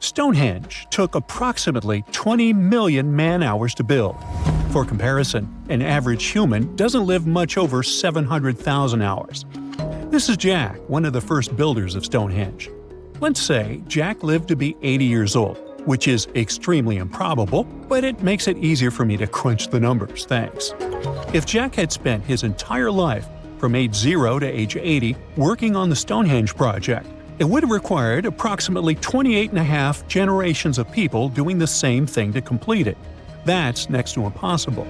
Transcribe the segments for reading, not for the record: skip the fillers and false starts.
Stonehenge took approximately 20 million man-hours to build. For comparison, an average human doesn't live much over 700,000 hours. This is Jack, one of the first builders of Stonehenge. Let's say Jack lived to be 80 years old, which is extremely improbable, but it makes it easier for me to crunch the numbers, thanks. If Jack had spent his entire life, from age 0 to age 80, working on the Stonehenge project, it would have required approximately 28.5 generations of people doing the same thing to complete it. That's next to impossible.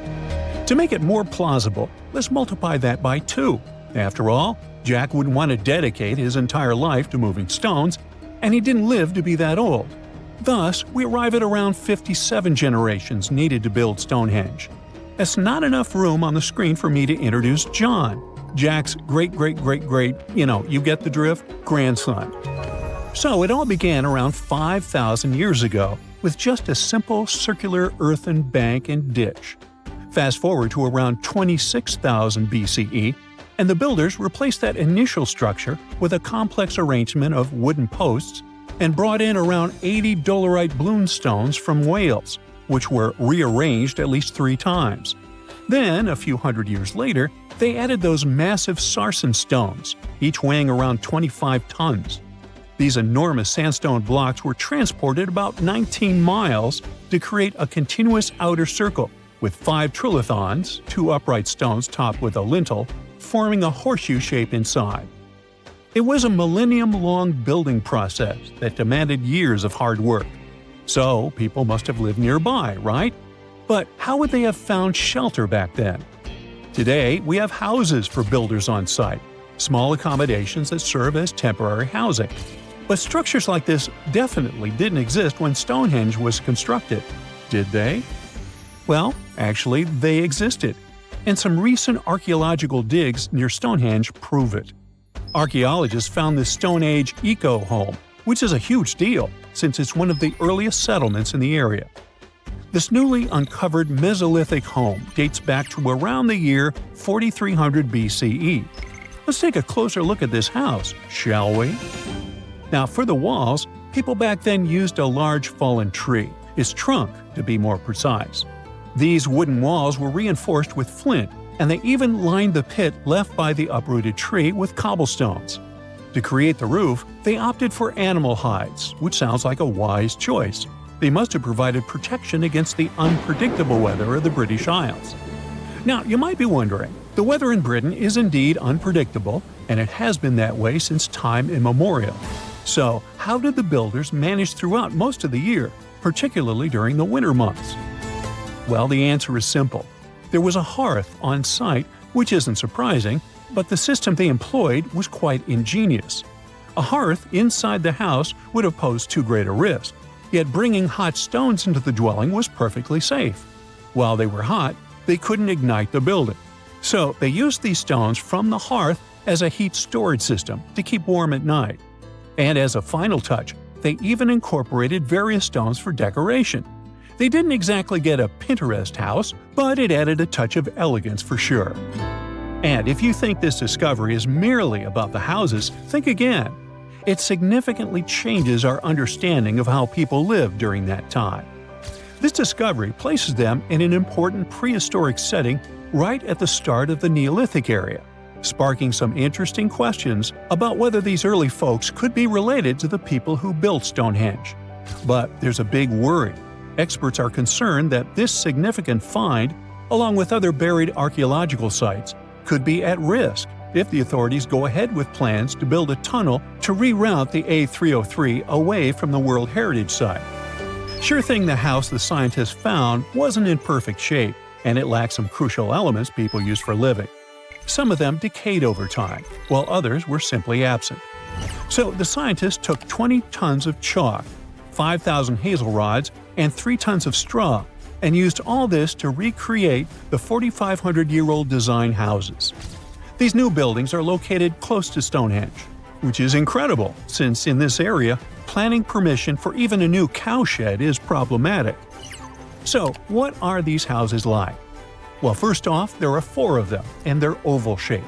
To make it more plausible, let's multiply that by 2. After all, Jack wouldn't want to dedicate his entire life to moving stones, and he didn't live to be that old. Thus, we arrive at around 57 generations needed to build Stonehenge. That's not enough room on the screen for me to introduce John, Jack's great-great-great-great, you get the drift, grandson. So it all began around 5,000 years ago with just a simple circular earthen bank and ditch. Fast forward to around 26,000 BCE, and the builders replaced that initial structure with a complex arrangement of wooden posts and brought in around 80 dolerite bloom stones from Wales, which were rearranged at least 3 times. Then, a few hundred years later, they added those massive sarsen stones, each weighing around 25 tons. These enormous sandstone blocks were transported about 19 miles to create a continuous outer circle, with 5 trilithons, 2 upright stones topped with a lintel, forming a horseshoe shape inside. It was a millennium-long building process that demanded years of hard work. So, people must have lived nearby, right? But how would they have found shelter back then? Today, we have houses for builders on site, small accommodations that serve as temporary housing. But structures like this definitely didn't exist when Stonehenge was constructed, did they? Well, actually, they existed, and some recent archaeological digs near Stonehenge prove it. Archaeologists found this Stone Age eco-home, which is a huge deal since it's one of the earliest settlements in the area. This newly uncovered Mesolithic home dates back to around the year 4300 BCE. Let's take a closer look at this house, shall we? Now, for the walls, people back then used a large fallen tree, its trunk to be more precise. These wooden walls were reinforced with flint, and they even lined the pit left by the uprooted tree with cobblestones. To create the roof, they opted for animal hides, which sounds like a wise choice. They must have provided protection against the unpredictable weather of the British Isles. Now, you might be wondering, the weather in Britain is indeed unpredictable, and it has been that way since time immemorial. So, how did the builders manage throughout most of the year, particularly during the winter months? Well, the answer is simple. There was a hearth on site, which isn't surprising, but the system they employed was quite ingenious. A hearth inside the house would have posed too great a risk, yet bringing hot stones into the dwelling was perfectly safe. While they were hot, they couldn't ignite the building. So they used these stones from the hearth as a heat storage system to keep warm at night. And as a final touch, they even incorporated various stones for decoration. They didn't exactly get a Pinterest house, but it added a touch of elegance for sure. And if you think this discovery is merely about the houses, think again. It significantly changes our understanding of how people lived during that time. This discovery places them in an important prehistoric setting right at the start of the Neolithic area, sparking some interesting questions about whether these early folks could be related to the people who built Stonehenge. But there's a big worry. Experts are concerned that this significant find, along with other buried archaeological sites, could be at risk if the authorities go ahead with plans to build a tunnel to reroute the A303 away from the World Heritage Site. Sure thing the house the scientists found wasn't in perfect shape, and it lacked some crucial elements people use for living. Some of them decayed over time, while others were simply absent. So the scientists took 20 tons of chalk, 5,000 hazel rods, and 3 tons of straw, and used all this to recreate the 4,500-year-old design houses. These new buildings are located close to Stonehenge, which is incredible since in this area, planning permission for even a new cowshed is problematic. So, what are these houses like? Well, first off, there are 4 of them, and they're oval-shaped.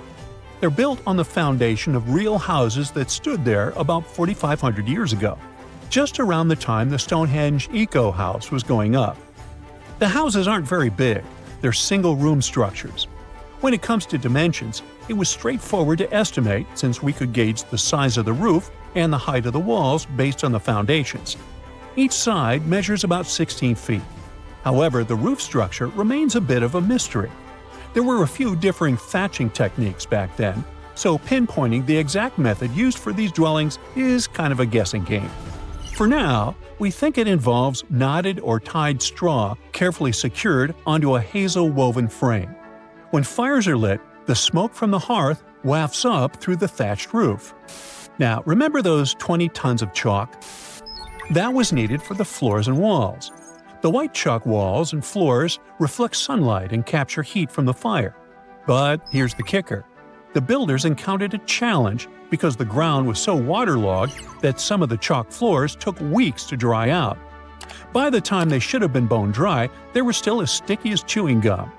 They're built on the foundation of real houses that stood there about 4,500 years ago. just around the time the Stonehenge Eco House was going up. The houses aren't very big, they're single-room structures. When it comes to dimensions, it was straightforward to estimate since we could gauge the size of the roof and the height of the walls based on the foundations. Each side measures about 16 feet. However, the roof structure remains a bit of a mystery. There were a few differing thatching techniques back then, so pinpointing the exact method used for these dwellings is kind of a guessing game. For now, we think it involves knotted or tied straw carefully secured onto a hazel-woven frame. When fires are lit, the smoke from the hearth wafts up through the thatched roof. Now, remember those 20 tons of chalk? That was needed for the floors and walls. The white chalk walls and floors reflect sunlight and capture heat from the fire. But here's the kicker. The builders encountered a challenge because the ground was so waterlogged that some of the chalk floors took weeks to dry out. By the time they should have been bone dry, they were still as sticky as chewing gum.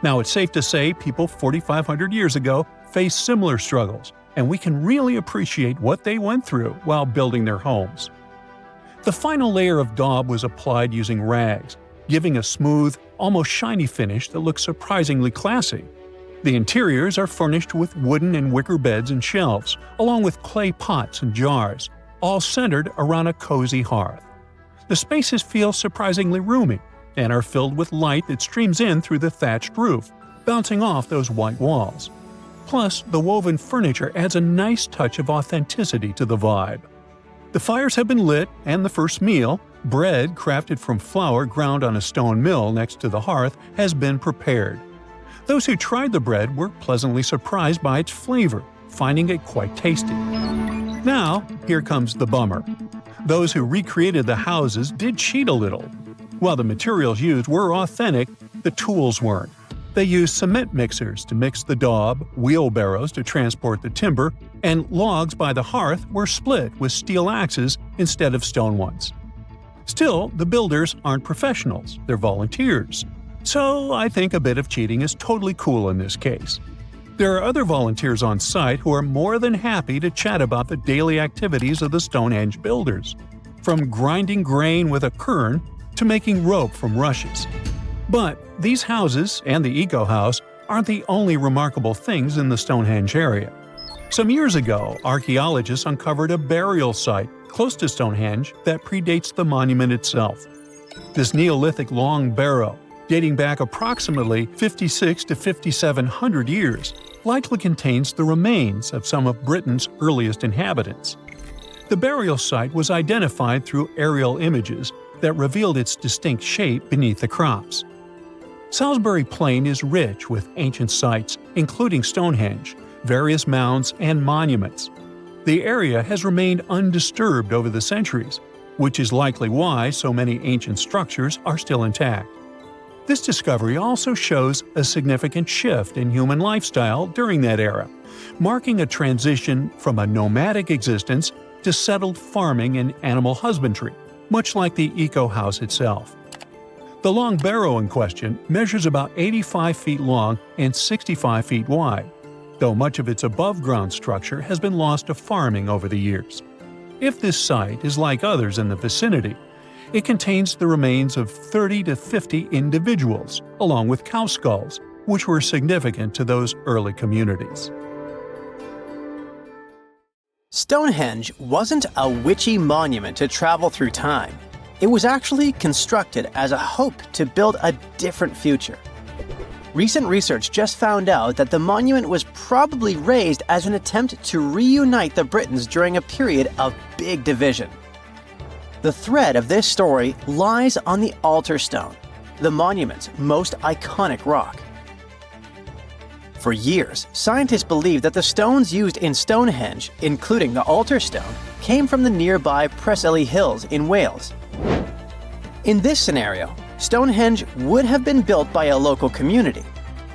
Now, it's safe to say people 4,500 years ago faced similar struggles, and we can really appreciate what they went through while building their homes. The final layer of daub was applied using rags, giving a smooth, almost shiny finish that looks surprisingly classy. The interiors are furnished with wooden and wicker beds and shelves, along with clay pots and jars, all centered around a cozy hearth. The spaces feel surprisingly roomy and are filled with light that streams in through the thatched roof, bouncing off those white walls. Plus, the woven furniture adds a nice touch of authenticity to the vibe. The fires have been lit, and the first meal, bread crafted from flour ground on a stone mill next to the hearth, has been prepared. Those who tried the bread were pleasantly surprised by its flavor, finding it quite tasty. Now, here comes the bummer. Those who recreated the houses did cheat a little. While the materials used were authentic, the tools weren't. They used cement mixers to mix the daub, wheelbarrows to transport the timber, and logs by the hearth were split with steel axes instead of stone ones. Still, the builders aren't professionals, they're volunteers. So I think a bit of cheating is totally cool in this case. There are other volunteers on site who are more than happy to chat about the daily activities of the Stonehenge builders, from grinding grain with a quern to making rope from rushes. But these houses and the Eco House aren't the only remarkable things in the Stonehenge area. Some years ago, archaeologists uncovered a burial site close to Stonehenge that predates the monument itself. This Neolithic long barrow, dating back approximately 56 to 5,700 years, likely contains the remains of some of Britain's earliest inhabitants. The burial site was identified through aerial images that revealed its distinct shape beneath the crops. Salisbury Plain is rich with ancient sites, including Stonehenge, various mounds, and monuments. The area has remained undisturbed over the centuries, which is likely why so many ancient structures are still intact. This discovery also shows a significant shift in human lifestyle during that era, marking a transition from a nomadic existence to settled farming and animal husbandry, much like the Eco House itself. The long barrow in question measures about 85 feet long and 65 feet wide, though much of its above-ground structure has been lost to farming over the years. If this site is like others in the vicinity, it contains the remains of 30 to 50 individuals, along with cow skulls, which were significant to those early communities. Stonehenge wasn't a witchy monument to travel through time. It was actually constructed as a hope to build a different future. Recent research just found out that the monument was probably raised as an attempt to reunite the Britons during a period of big division. The thread of this story lies on the altar stone, the monument's most iconic rock. For years, scientists believed that the stones used in Stonehenge, including the altar stone, came from the nearby Preseli Hills in Wales. In this scenario, Stonehenge would have been built by a local community,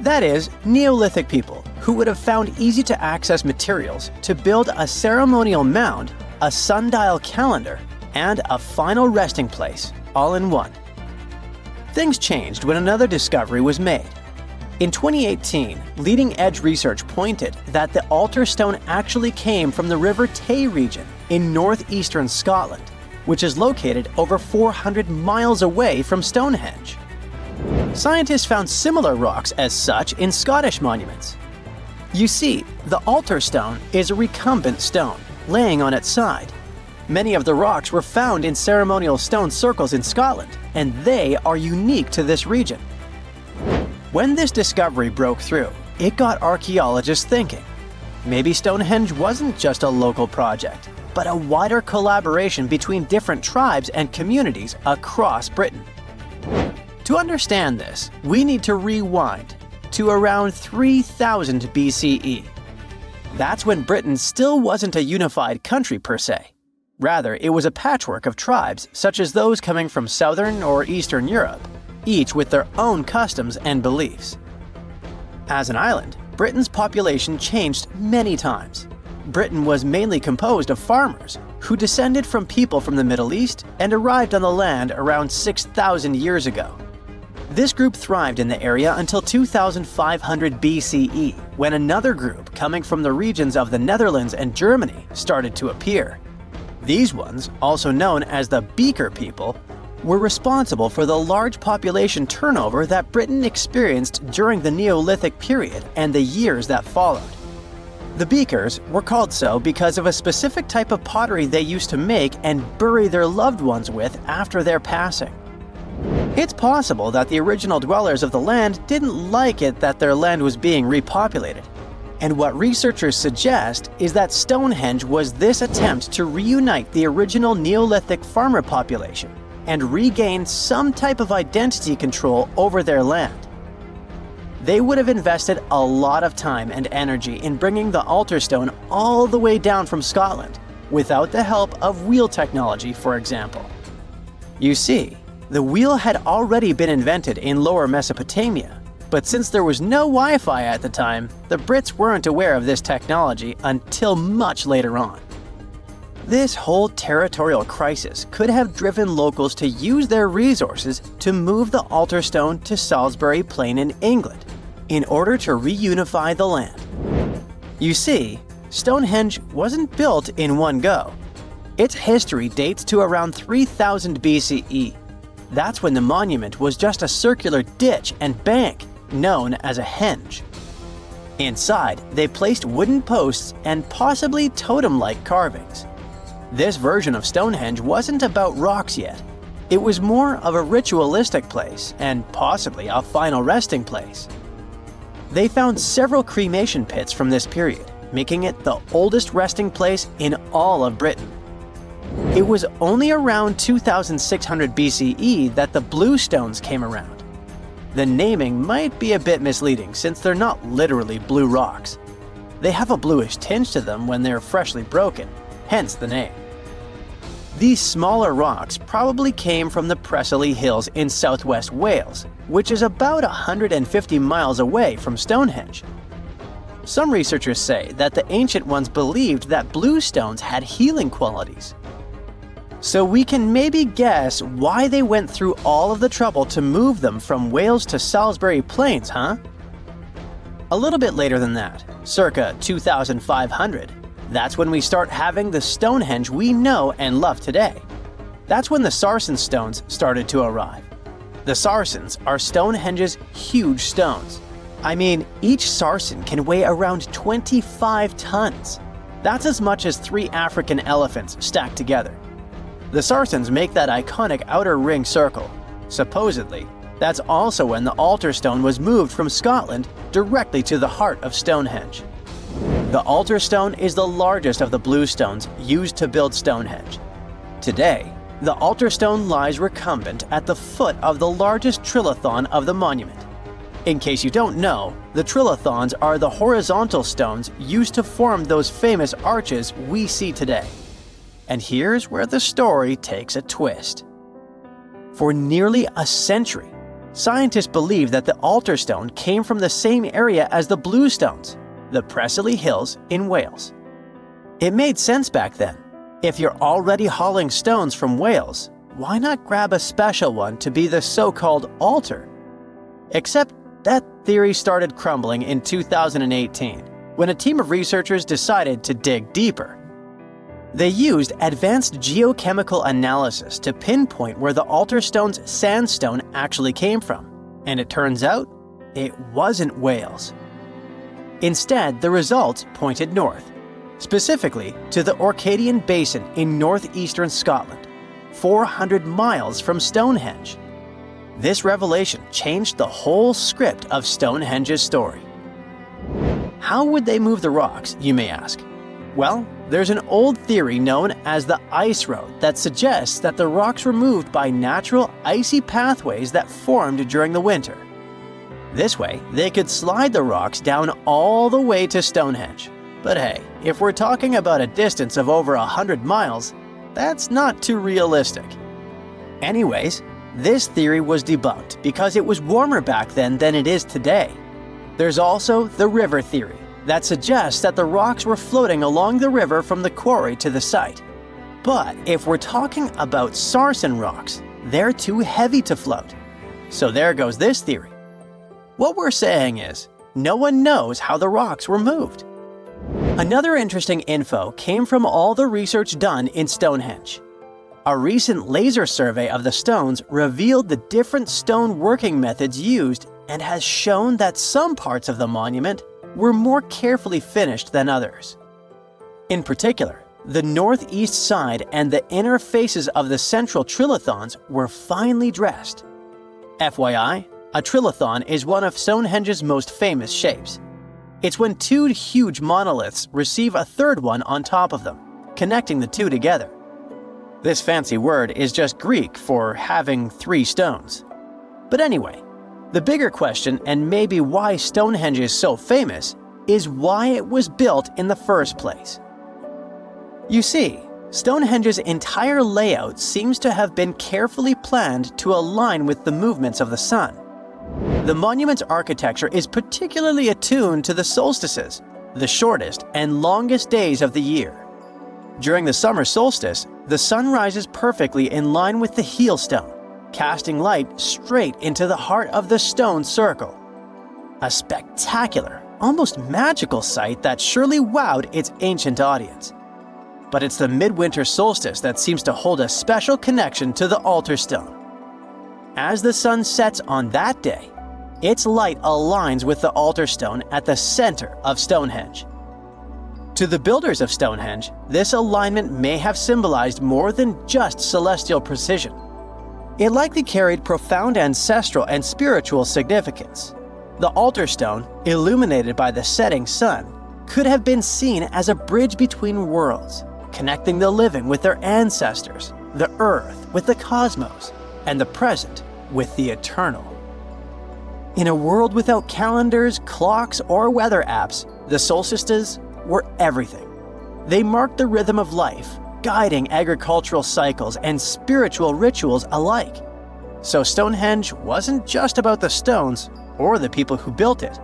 that is, Neolithic people who would have found easy-to-access materials to build a ceremonial mound, a sundial calendar, and a final resting place, all in one. Things changed when another discovery was made. In 2018, leading-edge research pointed that the altar stone actually came from the River Tay region in northeastern Scotland, which is located over 400 miles away from Stonehenge. Scientists found similar rocks as such in Scottish monuments. You see, the altar stone is a recumbent stone, laying on its side. Many of the rocks were found in ceremonial stone circles in Scotland, and they are unique to this region. When this discovery broke through, it got archaeologists thinking. Maybe Stonehenge wasn't just a local project, but a wider collaboration between different tribes and communities across Britain. To understand this, we need to rewind to around 3000 BCE. That's when Britain still wasn't a unified country per se. Rather, it was a patchwork of tribes such as those coming from southern or eastern Europe, each with their own customs and beliefs. As an island, Britain's population changed many times. Britain was mainly composed of farmers who descended from people from the Middle East and arrived on the land around 6,000 years ago. This group thrived in the area until 2500 BCE, when another group coming from the regions of the Netherlands and Germany started to appear. These ones, also known as the Beaker people, were responsible for the large population turnover that Britain experienced during the Neolithic period and the years that followed. The Beakers were called so because of a specific type of pottery they used to make and bury their loved ones with after their passing. It's possible that the original dwellers of the land didn't like it that their land was being repopulated. And what researchers suggest is that Stonehenge was this attempt to reunite the original Neolithic farmer population and regain some type of identity control over their land. They would have invested a lot of time and energy in bringing the altar stone all the way down from Scotland, without the help of wheel technology, for example. You see, the wheel had already been invented in Lower Mesopotamia, but since there was no Wi-Fi at the time, the Brits weren't aware of this technology until much later on. This whole territorial crisis could have driven locals to use their resources to move the altar stone to Salisbury Plain in England, in order to reunify the land. You see, Stonehenge wasn't built in one go. Its history dates to around 3000 BCE. That's when the monument was just a circular ditch and bank, known as a henge. Inside, they placed wooden posts and possibly totem-like carvings. This version of Stonehenge wasn't about rocks yet. It was more of a ritualistic place and possibly a final resting place. They found several cremation pits from this period, making it the oldest resting place in all of Britain. It was only around 2600 BCE that the blue stones came around. The naming might be a bit misleading since they're not literally blue rocks. They have a bluish tinge to them when they're freshly broken, hence the name. These smaller rocks probably came from the Eerily Hills in southwest Wales, which is about 150 miles away from Stonehenge. Some researchers say that the ancient ones believed that blue stones had healing qualities. So we can maybe guess why they went through all of the trouble to move them from Wales to Salisbury Plains, huh? A little bit later than that, circa 2500, that's when we start having the Stonehenge we know and love today. That's when the sarsen stones started to arrive. The sarsens are Stonehenge's huge stones. I mean, each sarsen can weigh around 25 tons. That's as much as 3 African elephants stacked together. The sarsens make that iconic outer ring circle. Supposedly, that's also when the altar stone was moved from Scotland directly to the heart of Stonehenge. The altar stone is the largest of the blue stones used to build Stonehenge. Today, the altar stone lies recumbent at the foot of the largest trilithon of the monument. In case you don't know, the trilithons are the horizontal stones used to form those famous arches we see today. And here's where the story takes a twist. For nearly a century, scientists believe that the altar stone came from the same area as the blue stones, the Eerily Hills in Wales. It made sense back then. If you're already hauling stones from Wales, why not grab a special one to be the so-called altar? Except that theory started crumbling in 2018, when a team of researchers decided to dig deeper. They used advanced geochemical analysis to pinpoint where the altar stone's sandstone actually came from, and it turns out it wasn't Wales. Instead, the results pointed north, specifically to the Orcadian Basin in northeastern Scotland, 400 miles from Stonehenge. This revelation changed the whole script of Stonehenge's story. How would they move the rocks, you may ask? Well, there's an old theory known as the ice road that suggests that the rocks were moved by natural icy pathways that formed during the winter. This way, they could slide the rocks down all the way to Stonehenge. But hey, if we're talking about a distance of over 100 miles, that's not too realistic. Anyways, this theory was debunked because it was warmer back then than it is today. There's also the river theory that suggests that the rocks were floating along the river from the quarry to the site. But if we're talking about sarsen rocks, they're too heavy to float. So there goes this theory. What we're saying is, no one knows how the rocks were moved. Another interesting info came from all the research done in Stonehenge. A recent laser survey of the stones revealed the different stone working methods used and has shown that some parts of the monument were more carefully finished than others. In particular, the northeast side and the inner faces of the central trilithons were finely dressed. FYI, a trilithon is one of Stonehenge's most famous shapes. It's when two huge monoliths receive a third one on top of them, connecting the two together. This fancy word is just Greek for having three stones. But anyway, the bigger question, and maybe why Stonehenge is so famous, is why it was built in the first place. You see, Stonehenge's entire layout seems to have been carefully planned to align with the movements of the sun. The monument's architecture is particularly attuned to the solstices, the shortest and longest days of the year. During the summer solstice, the sun rises perfectly in line with the heel stone, casting light straight into the heart of the stone circle. A spectacular, almost magical sight that surely wowed its ancient audience. But it's the midwinter solstice that seems to hold a special connection to the altar stone. As the sun sets on that day, its light aligns with the altar stone at the center of Stonehenge. To the builders of Stonehenge, this alignment may have symbolized more than just celestial precision. It likely carried profound ancestral and spiritual significance. The altar stone, illuminated by the setting sun, could have been seen as a bridge between worlds, connecting the living with their ancestors, the earth with the cosmos, and the present with the eternal. In a world without calendars, clocks, or weather apps, the solstices were everything. They marked the rhythm of life, guiding agricultural cycles and spiritual rituals alike. So Stonehenge wasn't just about the stones or the people who built it,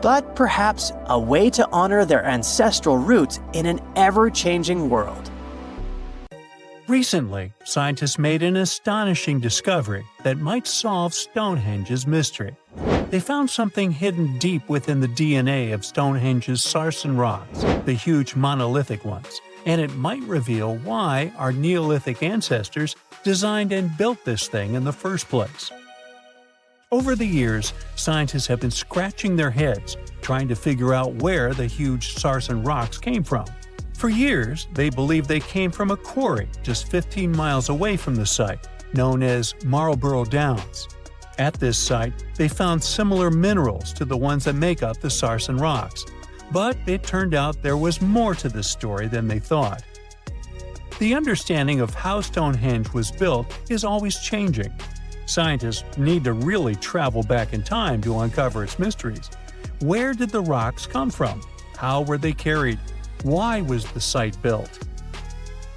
but perhaps a way to honor their ancestral roots in an ever-changing world. Recently, scientists made an astonishing discovery that might solve Stonehenge's mystery. They found something hidden deep within the DNA of Stonehenge's sarsen rocks, the huge monolithic ones, and it might reveal why our Neolithic ancestors designed and built this thing in the first place. Over the years, scientists have been scratching their heads, trying to figure out where the huge sarsen rocks came from. For years, they believed they came from a quarry just 15 miles away from the site, known as Marlborough Downs. At this site, they found similar minerals to the ones that make up the sarsen rocks. But it turned out there was more to this story than they thought. The understanding of how Stonehenge was built is always changing. Scientists need to really travel back in time to uncover its mysteries. Where did the rocks come from? How were they carried? Why was the site built?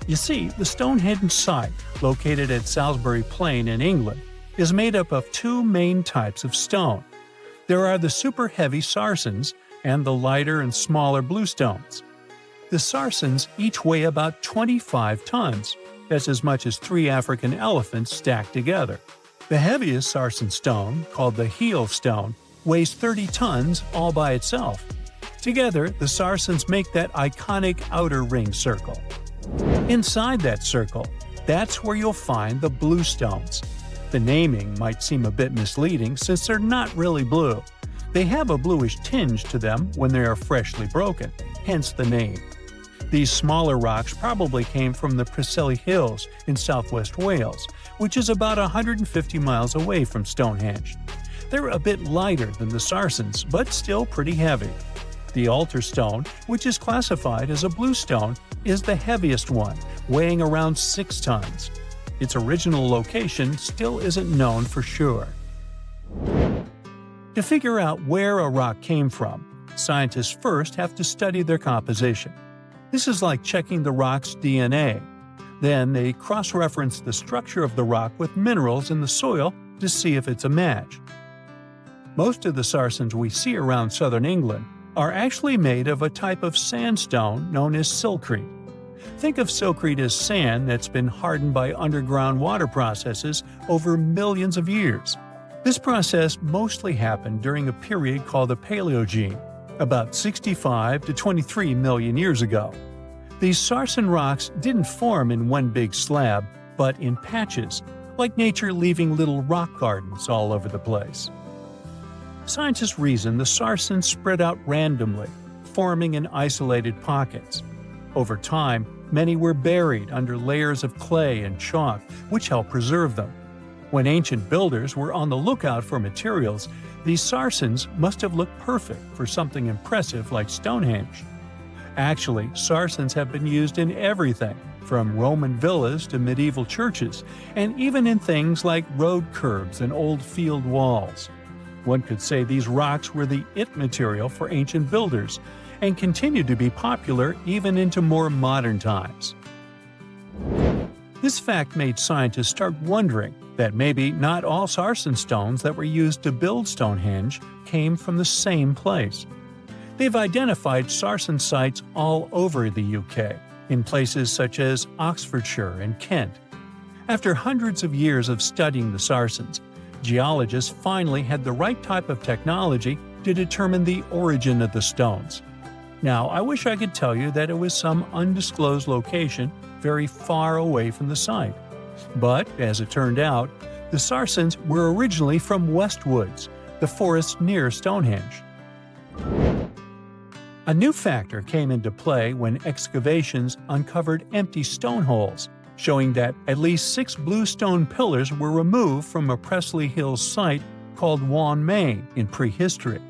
You see, the Stonehenge site, located at Salisbury Plain in England, is made up of two main types of stone. There are the super heavy sarsens and the lighter and smaller bluestones. The sarsens each weigh about 25 tons. That's as much as 3 African elephants stacked together. The heaviest sarsen stone, called the heel stone, weighs 30 tons all by itself. Together, the sarsens make that iconic outer ring circle. Inside that circle, that's where you'll find the blue stones. The naming might seem a bit misleading since they're not really blue. They have a bluish tinge to them when they are freshly broken, hence the name. These smaller rocks probably came from the Preseli Hills in southwest Wales, which is about 150 miles away from Stonehenge. They're a bit lighter than the sarsens, but still pretty heavy. The altar stone, which is classified as a blue stone, is the heaviest one, weighing around 6 tons. Its original location still isn't known for sure. To figure out where a rock came from, scientists first have to study their composition. This is like checking the rock's DNA. Then they cross-reference the structure of the rock with minerals in the soil to see if it's a match. Most of the sarsens we see around southern England are actually made of a type of sandstone known as silcrete. Think of silcrete as sand that's been hardened by underground water processes over millions of years. This process mostly happened during a period called the Paleogene, about 65 to 23 million years ago. These sarsen rocks didn't form in one big slab, but in patches, like nature leaving little rock gardens all over the place. Scientists reason the sarsens spread out randomly, forming in isolated pockets. Over time, many were buried under layers of clay and chalk, which helped preserve them. When ancient builders were on the lookout for materials, these sarsens must have looked perfect for something impressive like Stonehenge. Actually, sarsens have been used in everything, from Roman villas to medieval churches, and even in things like road curbs and old field walls. One could say these rocks were the it material for ancient builders, and continue to be popular even into more modern times. This fact made scientists start wondering that maybe not all sarsen stones that were used to build Stonehenge came from the same place. They've identified sarsen sites all over the UK, in places such as Oxfordshire and Kent. After hundreds of years of studying the sarsens, geologists finally had the right type of technology to determine the origin of the stones. Now, I wish I could tell you that it was some undisclosed location very far away from the site. But, as it turned out, the sarsens were originally from Westwoods, the forest near Stonehenge. A new factor came into play when excavations uncovered empty stone holes, showing that at least 6 blue stone pillars were removed from a Preseli Hills site called Wan Main in prehistory.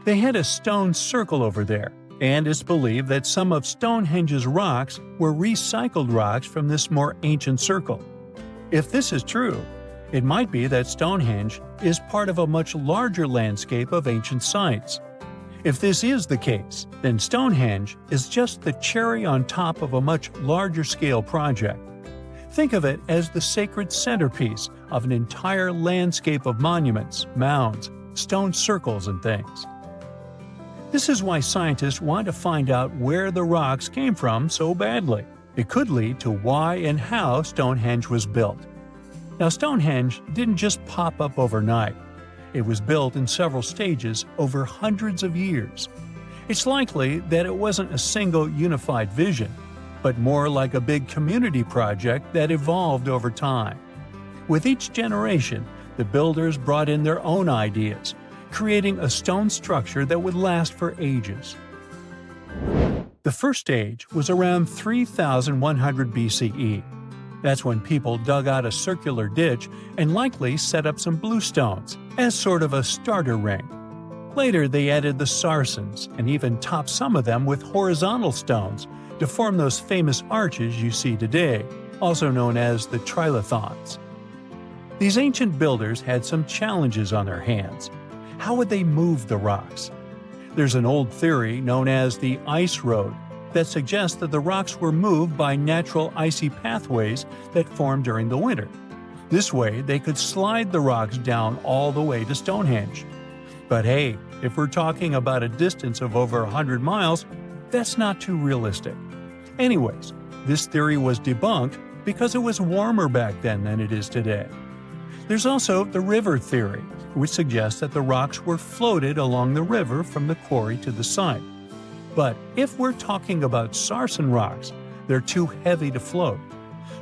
They had a stone circle over there, and it's believed that some of Stonehenge's rocks were recycled rocks from this more ancient circle. If this is true, it might be that Stonehenge is part of a much larger landscape of ancient sites. If this is the case, then Stonehenge is just the cherry on top of a much larger scale project. Think of it as the sacred centerpiece of an entire landscape of monuments, mounds, stone circles, and things. This is why scientists want to find out where the rocks came from so badly. It could lead to why and how Stonehenge was built. Now, Stonehenge didn't just pop up overnight. It was built in several stages over hundreds of years. It's likely that it wasn't a single unified vision, but more like a big community project that evolved over time. With each generation, the builders brought in their own ideas, creating a stone structure that would last for ages. The first stage was around 3100 BCE. That's when people dug out a circular ditch and likely set up some bluestones as sort of a starter ring. Later, they added the sarsens and even topped some of them with horizontal stones to form those famous arches you see today, also known as the trilithons. These ancient builders had some challenges on their hands. How would they move the rocks? There's an old theory known as the ice road that suggests that the rocks were moved by natural icy pathways that formed during the winter. This way, they could slide the rocks down all the way to Stonehenge. But hey, if we're talking about a distance of over 100 miles, that's not too realistic. Anyways, this theory was debunked because it was warmer back then than it is today. There's also the river theory, which suggests that the rocks were floated along the river from the quarry to the site. But if we're talking about sarsen rocks, they're too heavy to float.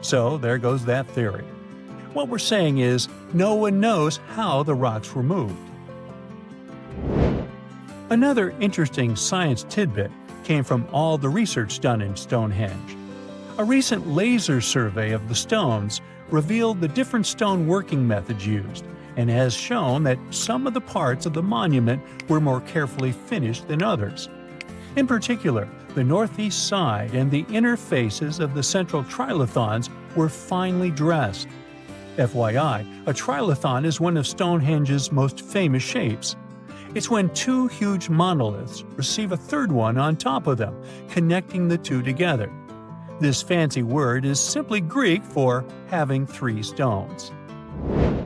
So there goes that theory. What we're saying is, no one knows how the rocks were moved. Another interesting science tidbit came from all the research done in Stonehenge. A recent laser survey of the stones revealed the different stone working methods used, and has shown that some of the parts of the monument were more carefully finished than others. In particular, the northeast side and the inner faces of the central trilithons were finely dressed. FYI, a trilithon is one of Stonehenge's most famous shapes. It's when two huge monoliths receive a third one on top of them, connecting the two together. This fancy word is simply Greek for having three stones.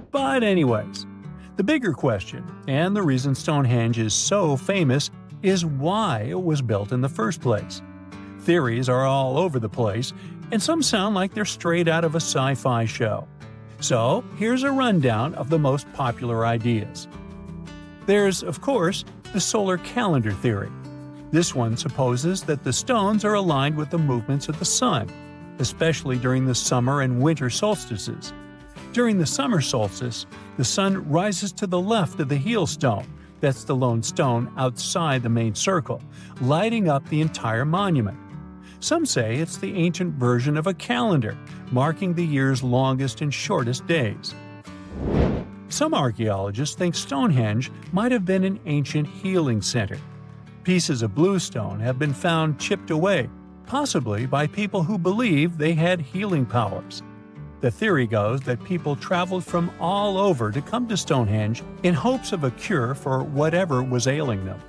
But anyways, the bigger question, and the reason Stonehenge is so famous, is why it was built in the first place. Theories are all over the place, and some sound like they're straight out of a sci-fi show. So here's a rundown of the most popular ideas. There's, of course, the solar calendar theory. This one supposes that the stones are aligned with the movements of the sun, especially during the summer and winter solstices. During the summer solstice, the sun rises to the left of the heel stone, that's the lone stone outside the main circle, lighting up the entire monument. Some say it's the ancient version of a calendar, marking the year's longest and shortest days. Some archaeologists think Stonehenge might have been an ancient healing center. Pieces of bluestone have been found chipped away, possibly by people who believed they had healing powers. The theory goes that people traveled from all over to come to Stonehenge in hopes of a cure for whatever was ailing them.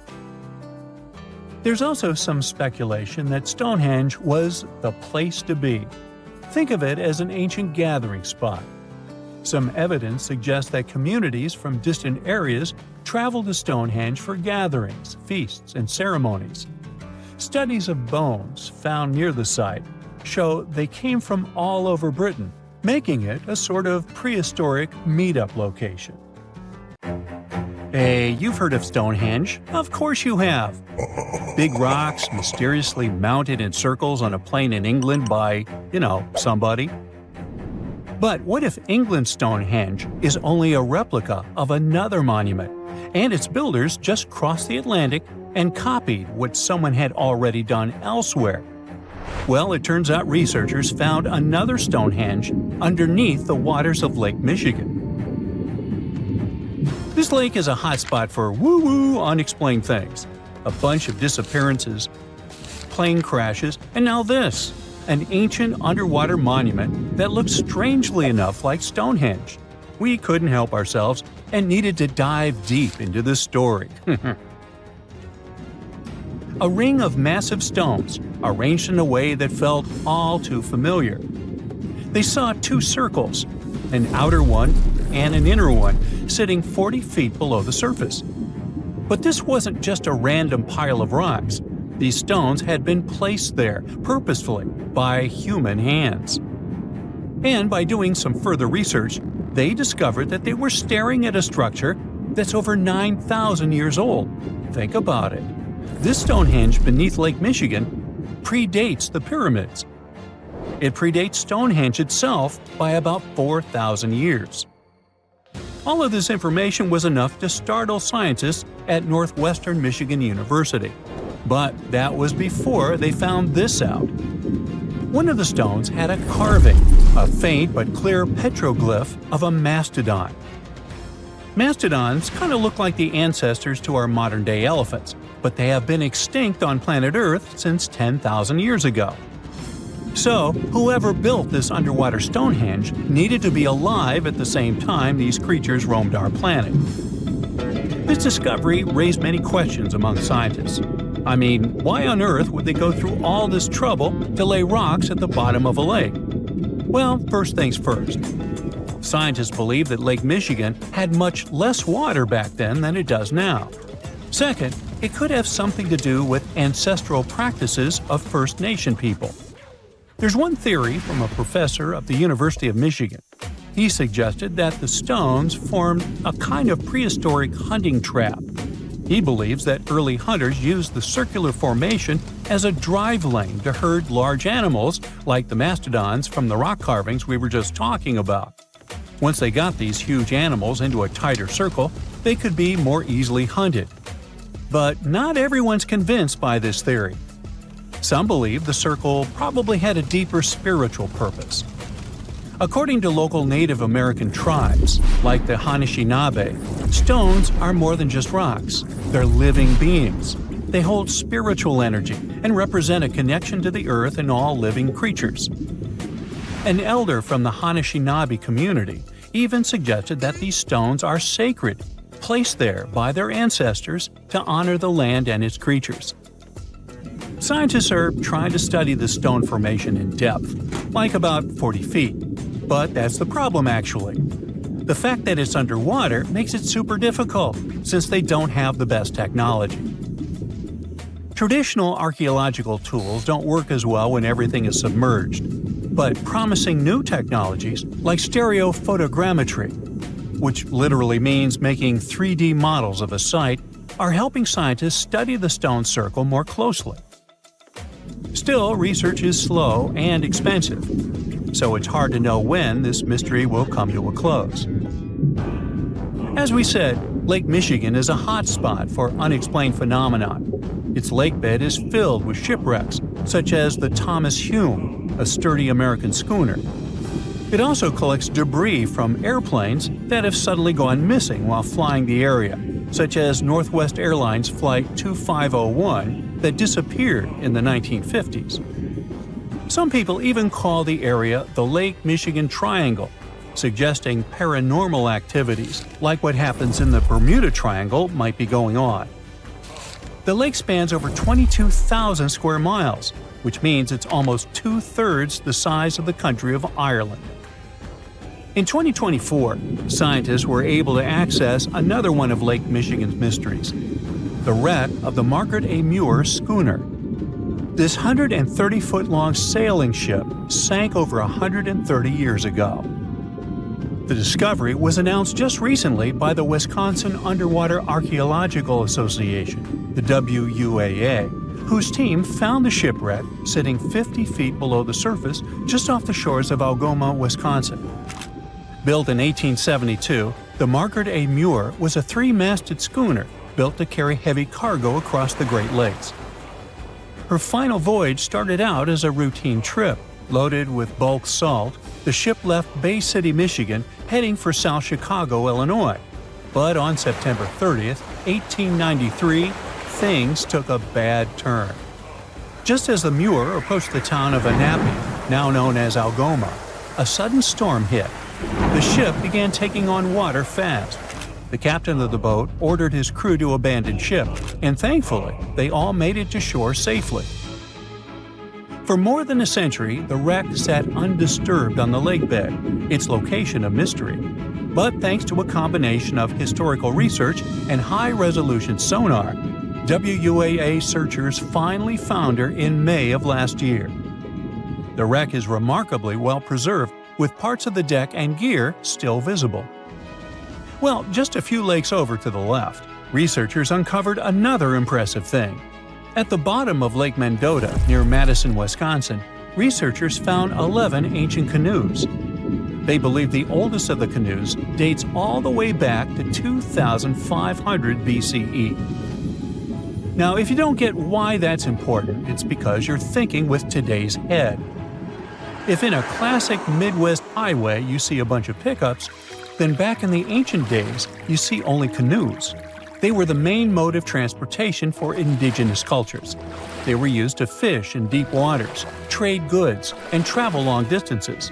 There's also some speculation that Stonehenge was the place to be. Think of it as an ancient gathering spot. Some evidence suggests that communities from distant areas traveled to Stonehenge for gatherings, feasts, and ceremonies. Studies of bones found near the site show they came from all over Britain, making it a sort of prehistoric meetup location. Hey, you've heard of Stonehenge? Of course you have. Big rocks mysteriously mounted in circles on a plain in England by, somebody. But what if England's Stonehenge is only a replica of another monument, and its builders just crossed the Atlantic and copied what someone had already done elsewhere? Well, it turns out researchers found another Stonehenge underneath the waters of Lake Michigan. This lake is a hotspot for woo-woo unexplained things. A bunch of disappearances, plane crashes, and now this, an ancient underwater monument that looks strangely enough like Stonehenge. We couldn't help ourselves and needed to dive deep into this story. A ring of massive stones, arranged in a way that felt all too familiar. They saw two circles, an outer one and an inner one, sitting 40 feet below the surface. But this wasn't just a random pile of rocks. These stones had been placed there, purposefully, by human hands. And by doing some further research, they discovered that they were staring at a structure that's over 9,000 years old. Think about it. This Stonehenge beneath Lake Michigan predates the pyramids. It predates Stonehenge itself by about 4,000 years. All of this information was enough to startle scientists at Northwestern Michigan University. But that was before they found this out. One of the stones had a carving, a faint but clear petroglyph of a mastodon. Mastodons kind of look like the ancestors to our modern-day elephants, but they have been extinct on planet Earth since 10,000 years ago. So, whoever built this underwater Stonehenge needed to be alive at the same time these creatures roamed our planet. This discovery raised many questions among scientists. I mean, why on earth would they go through all this trouble to lay rocks at the bottom of a lake? Well, first things first. Scientists believe that Lake Michigan had much less water back then than it does now. Second, it could have something to do with ancestral practices of First Nation people. There's one theory from a professor of the University of Michigan. He suggested that the stones formed a kind of prehistoric hunting trap. He believes that early hunters used the circular formation as a drive lane to herd large animals like the mastodons from the rock carvings we were just talking about. Once they got these huge animals into a tighter circle, they could be more easily hunted. But not everyone's convinced by this theory. Some believe the circle probably had a deeper spiritual purpose. According to local Native American tribes, like the Anishinaabe, stones are more than just rocks. They're living beings. They hold spiritual energy and represent a connection to the earth and all living creatures. An elder from the Anishinaabe community even suggested that these stones are sacred, placed there by their ancestors to honor the land and its creatures. Scientists are trying to study the stone formation in depth, like about 40 feet. But that's the problem, actually. The fact that it's underwater makes it super difficult, since they don't have the best technology. Traditional archaeological tools don't work as well when everything is submerged, but promising new technologies like stereophotogrammetry, which literally means making 3D models of a site, are helping scientists study the stone circle more closely. Still, research is slow and expensive, so it's hard to know when this mystery will come to a close. As we said, Lake Michigan is a hot spot for unexplained phenomena. Its lakebed is filled with shipwrecks, such as the Thomas Hume, a sturdy American schooner. It also collects debris from airplanes that have suddenly gone missing while flying the area, such as Northwest Airlines Flight 2501 that disappeared in the 1950s. Some people even call the area the Lake Michigan Triangle, suggesting paranormal activities like what happens in the Bermuda Triangle might be going on. The lake spans over 22,000 square miles, which means it's almost two-thirds the size of the country of Ireland. In 2024, scientists were able to access another one of Lake Michigan's mysteries, the wreck of the Margaret A. Muir schooner. This 130-foot-long sailing ship sank over 130 years ago. The discovery was announced just recently by the Wisconsin Underwater Archaeological Association, the WUAA, whose team found the shipwreck sitting 50 feet below the surface just off the shores of Algoma, Wisconsin. Built in 1872, the Margaret A. Muir was a three-masted schooner built to carry heavy cargo across the Great Lakes. Her final voyage started out as a routine trip. Loaded with bulk salt, the ship left Bay City, Michigan, heading for South Chicago, Illinois. But on September 30th, 1893, things took a bad turn. Just as the Muir approached the town of Annapolis, now known as Algoma, a sudden storm hit. The ship began taking on water fast. The captain of the boat ordered his crew to abandon ship, and thankfully, they all made it to shore safely. For more than a century, the wreck sat undisturbed on the lakebed, its location a mystery. But thanks to a combination of historical research and high-resolution sonar, WUAA searchers finally found her in May of last year. The wreck is remarkably well preserved, with parts of the deck and gear still visible. Well, just a few lakes over to the left, researchers uncovered another impressive thing. At the bottom of Lake Mendota, near Madison, Wisconsin, researchers found 11 ancient canoes. They believe the oldest of the canoes dates all the way back to 2500 BCE. Now, if you don't get why that's important, it's because you're thinking with today's head. If in a classic Midwest highway you see a bunch of pickups, then back in the ancient days you see only canoes. They were the main mode of transportation for indigenous cultures. They were used to fish in deep waters, trade goods, and travel long distances.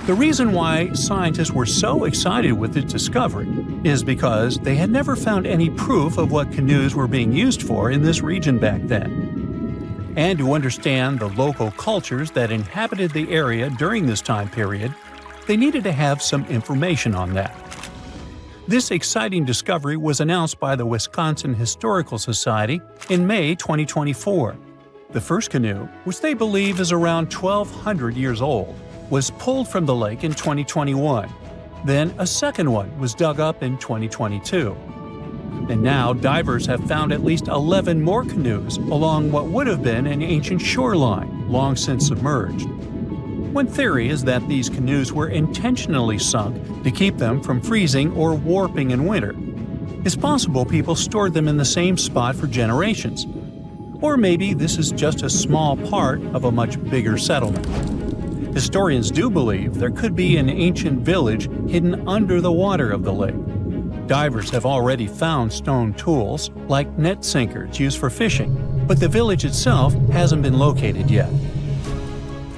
The reason why scientists were so excited with its discovery is because they had never found any proof of what canoes were being used for in this region back then. And to understand the local cultures that inhabited the area during this time period, they needed to have some information on that. This exciting discovery was announced by the Wisconsin Historical Society in May 2024. The first canoe, which they believe is around 1,200 years old, was pulled from the lake in 2021. Then a second one was dug up in 2022. And now divers have found at least 11 more canoes along what would have been an ancient shoreline, long since submerged. One theory is that these canoes were intentionally sunk to keep them from freezing or warping in winter. It's possible people stored them in the same spot for generations. Or maybe this is just a small part of a much bigger settlement. Historians do believe there could be an ancient village hidden under the water of the lake. Divers have already found stone tools, like net sinkers used for fishing, but the village itself hasn't been located yet.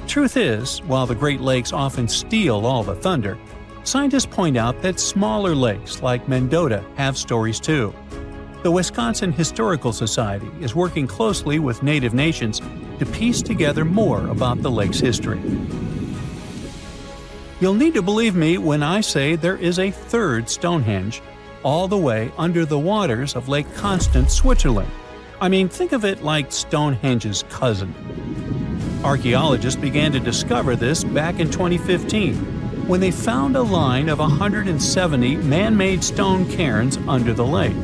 Truth is, while the Great Lakes often steal all the thunder, scientists point out that smaller lakes like Mendota have stories too. The Wisconsin Historical Society is working closely with Native nations to piece together more about the lake's history. You'll need to believe me when I say there is a third Stonehenge, all the way under the waters of Lake Constance, Switzerland. I mean, think of it like Stonehenge's cousin. Archaeologists began to discover this back in 2015, when they found a line of 170 man-made stone cairns under the lake.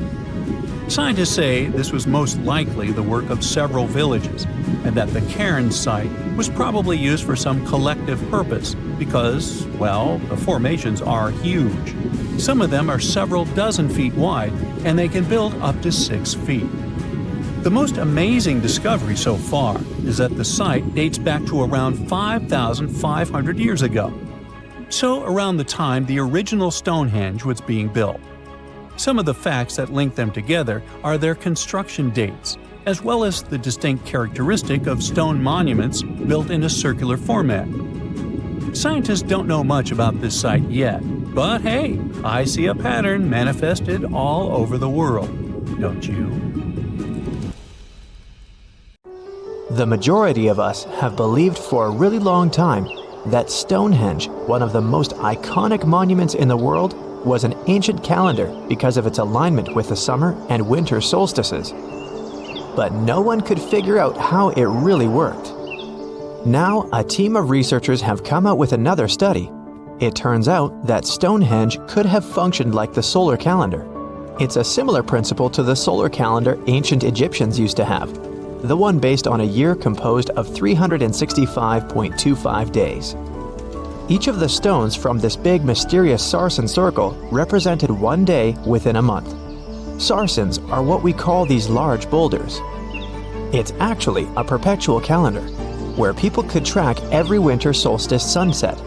Scientists say this was most likely the work of several villages, and that the cairn site was probably used for some collective purpose because, well, the formations are huge. Some of them are several dozen feet wide, and they can build up to 6 feet. The most amazing discovery so far is that the site dates back to around 5,500 years ago. So around the time the original Stonehenge was being built. Some of the facts that link them together are their construction dates, as well as the distinct characteristic of stone monuments built in a circular format. Scientists don't know much about this site yet, but hey, I see a pattern manifested all over the world, don't you? The majority of us have believed for a really long time that Stonehenge, one of the most iconic monuments in the world, was an ancient calendar because of its alignment with the summer and winter solstices. But no one could figure out how it really worked. Now, a team of researchers have come out with another study. It turns out that Stonehenge could have functioned like the solar calendar. It's a similar principle to the solar calendar ancient Egyptians used to have, the one based on a year composed of 365.25 days. Each of the stones from this big mysterious sarsen circle represented one day within a month. Sarsens are what we call these large boulders. It's actually a perpetual calendar, where people could track every winter solstice sunset.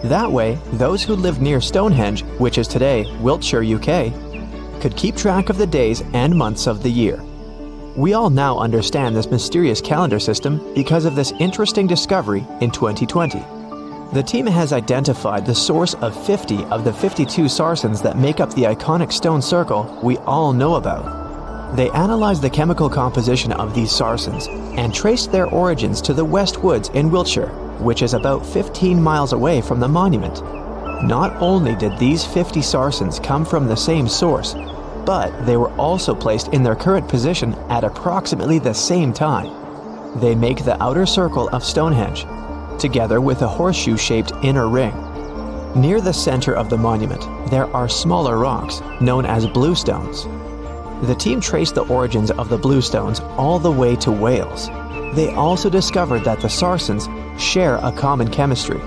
That way, those who lived near Stonehenge, which is today Wiltshire, UK, could keep track of the days and months of the year. We all now understand this mysterious calendar system because of this interesting discovery in 2020. The team has identified the source of 50 of the 52 sarsens that make up the iconic stone circle we all know about. They analyzed the chemical composition of these sarsens and traced their origins to the West Woods in Wiltshire, which is about 15 miles away from the monument. Not only did these 50 sarsens come from the same source, but they were also placed in their current position at approximately the same time. They make the outer circle of Stonehenge, together with a horseshoe-shaped inner ring. Near the center of the monument, there are smaller rocks, known as bluestones. The team traced the origins of the bluestones all the way to Wales. They also discovered that the sarsens share a common chemistry,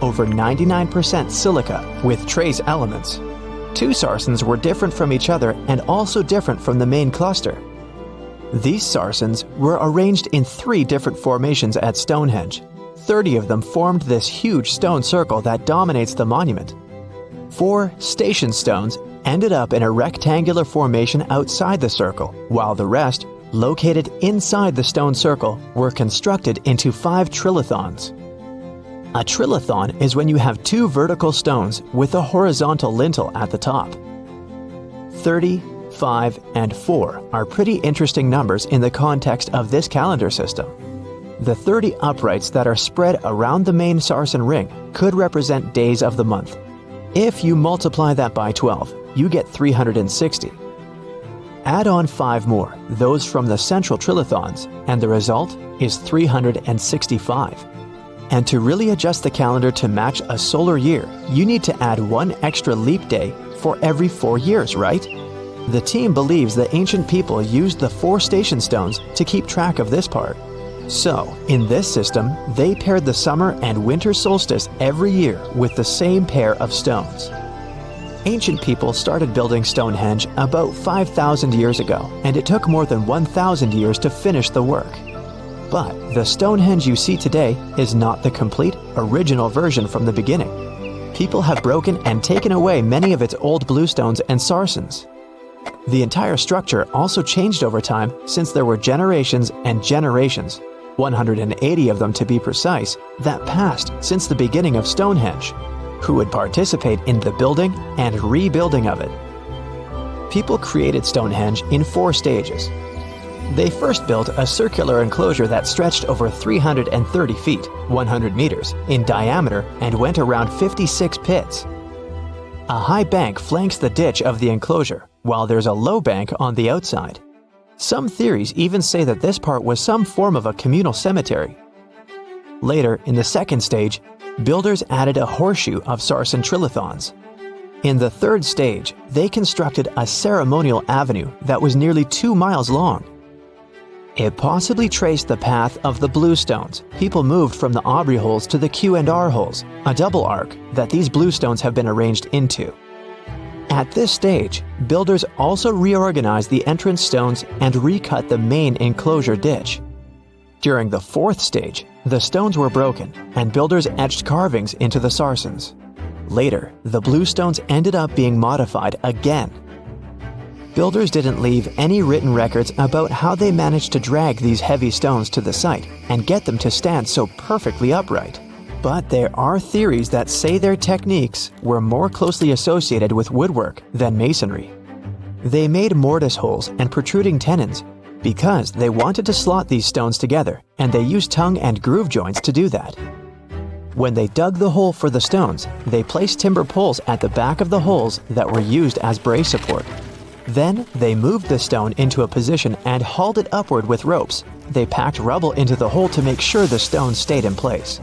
over 99% silica with trace elements. Two sarsens were different from each other and also different from the main cluster. These sarsens were arranged in 3 different formations at Stonehenge. 30 of them formed this huge stone circle that dominates the monument. 4 station stones ended up in a rectangular formation outside the circle, while the rest, located inside the stone circle, were constructed into 5 trilithons. A trilithon is when you have 2 vertical stones with a horizontal lintel at the top. 30, 5, and 4 are pretty interesting numbers in the context of this calendar system. The 30 uprights that are spread around the main sarsen ring could represent days of the month. If you multiply that by 12, you get 360. Add on 5 more, those from the central trilithons, and the result is 365. And to really adjust the calendar to match a solar year, you need to add 1 extra leap day for every 4 years, right? The team believes the ancient people used the 4 station stones to keep track of this part. So, in this system, they paired the summer and winter solstice every year with the same pair of stones. Ancient people started building Stonehenge about 5,000 years ago, and it took more than 1,000 years to finish the work. But the Stonehenge you see today is not the complete, original version from the beginning. People have broken and taken away many of its old bluestones and sarsens. The entire structure also changed over time since there were generations and generations, 180 of them to be precise, that passed since the beginning of Stonehenge, who would participate in the building and rebuilding of it. People created Stonehenge in 4 stages. They first built a circular enclosure that stretched over 330 feet, 100 meters, in diameter and went around 56 pits. A high bank flanks the ditch of the enclosure, while there's a low bank on the outside. Some theories even say that this part was some form of a communal cemetery. Later, in the second stage, builders added a horseshoe of sarsen trilithons. In the third stage, they constructed a ceremonial avenue that was nearly 2 miles long. It possibly traced the path of the bluestones. People moved from the Aubrey holes to the Q&R holes, a double arc that these bluestones have been arranged into. At this stage, builders also reorganized the entrance stones and recut the main enclosure ditch. During the fourth stage, the stones were broken and builders etched carvings into the sarsens. Later, the bluestones ended up being modified again. Builders didn't leave any written records about how they managed to drag these heavy stones to the site and get them to stand so perfectly upright. But there are theories that say their techniques were more closely associated with woodwork than masonry. They made mortise holes and protruding tenons because they wanted to slot these stones together, and they used tongue and groove joints to do that. When they dug the hole for the stones, they placed timber poles at the back of the holes that were used as brace support. Then, they moved the stone into a position and hauled it upward with ropes. They packed rubble into the hole to make sure the stone stayed in place.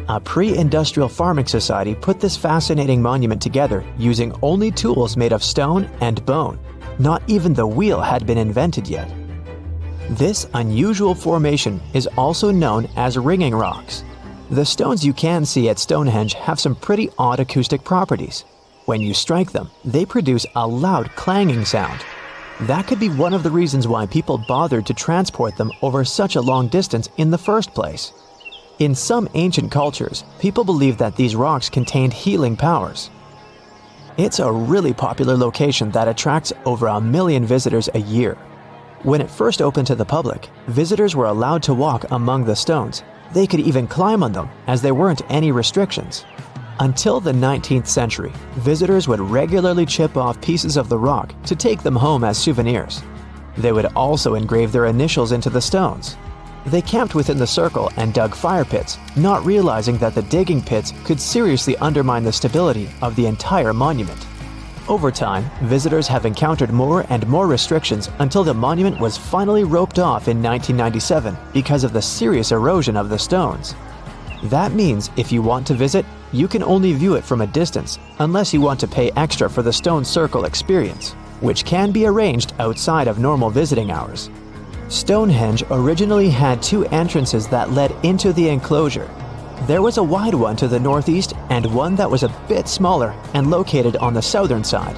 A pre-industrial farming society put this fascinating monument together using only tools made of stone and bone. Not even the wheel had been invented yet. This unusual formation is also known as ringing rocks. The stones you can see at Stonehenge have some pretty odd acoustic properties. When you strike them, they produce a loud clanging sound. That could be one of the reasons why people bothered to transport them over such a long distance in the first place. In some ancient cultures, people believed that these rocks contained healing powers. It's a really popular location that attracts over 1 million visitors a year. When it first opened to the public, visitors were allowed to walk among the stones. They could even climb on them, as there weren't any restrictions. Until the 19th century, visitors would regularly chip off pieces of the rock to take them home as souvenirs. They would also engrave their initials into the stones. They camped within the circle and dug fire pits, not realizing that the digging pits could seriously undermine the stability of the entire monument. Over time, visitors have encountered more and more restrictions until the monument was finally roped off in 1997 because of the serious erosion of the stones. That means if you want to visit, you can only view it from a distance, unless you want to pay extra for the stone circle experience, which can be arranged outside of normal visiting hours. Stonehenge originally had 2 entrances that led into the enclosure. There was a wide one to the northeast and one that was a bit smaller and located on the southern side.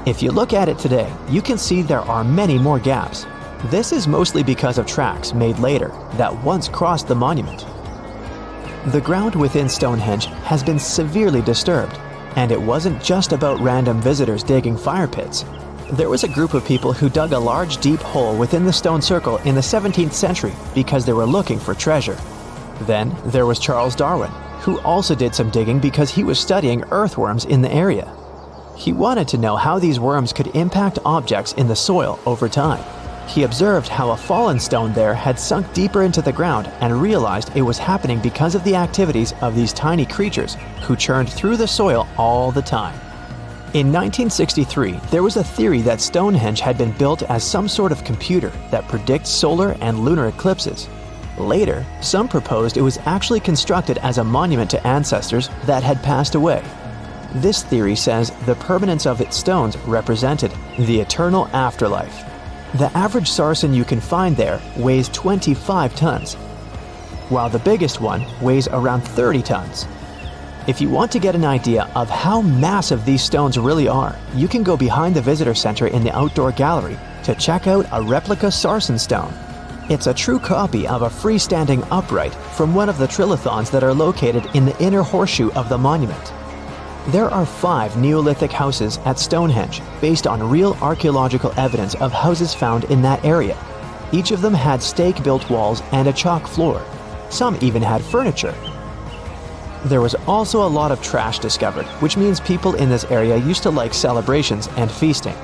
If you look at it today, you can see there are many more gaps. This is mostly because of tracks made later that once crossed the monument. The ground within Stonehenge has been severely disturbed, and it wasn't just about random visitors digging fire pits. There was a group of people who dug a large deep hole within the stone circle in the 17th century because they were looking for treasure. Then there was Charles Darwin, who also did some digging because he was studying earthworms in the area. He wanted to know how these worms could impact objects in the soil over time. He observed how a fallen stone there had sunk deeper into the ground and realized it was happening because of the activities of these tiny creatures who churned through the soil all the time. In 1963, there was a theory that Stonehenge had been built as some sort of computer that predicts solar and lunar eclipses. Later, some proposed it was actually constructed as a monument to ancestors that had passed away. This theory says the permanence of its stones represented the eternal afterlife. The average sarsen you can find there weighs 25 tons, while the biggest one weighs around 30 tons. If you want to get an idea of how massive these stones really are, you can go behind the visitor center in the outdoor gallery to check out a replica sarsen stone. It's a true copy of a freestanding upright from one of the trilithons that are located in the inner horseshoe of the monument. There are 5 Neolithic houses at Stonehenge based on real archaeological evidence of houses found in that area. Each of them had stake-built walls and a chalk floor. Some even had furniture. There was also a lot of trash discovered, which means people in this area used to like celebrations and feasting.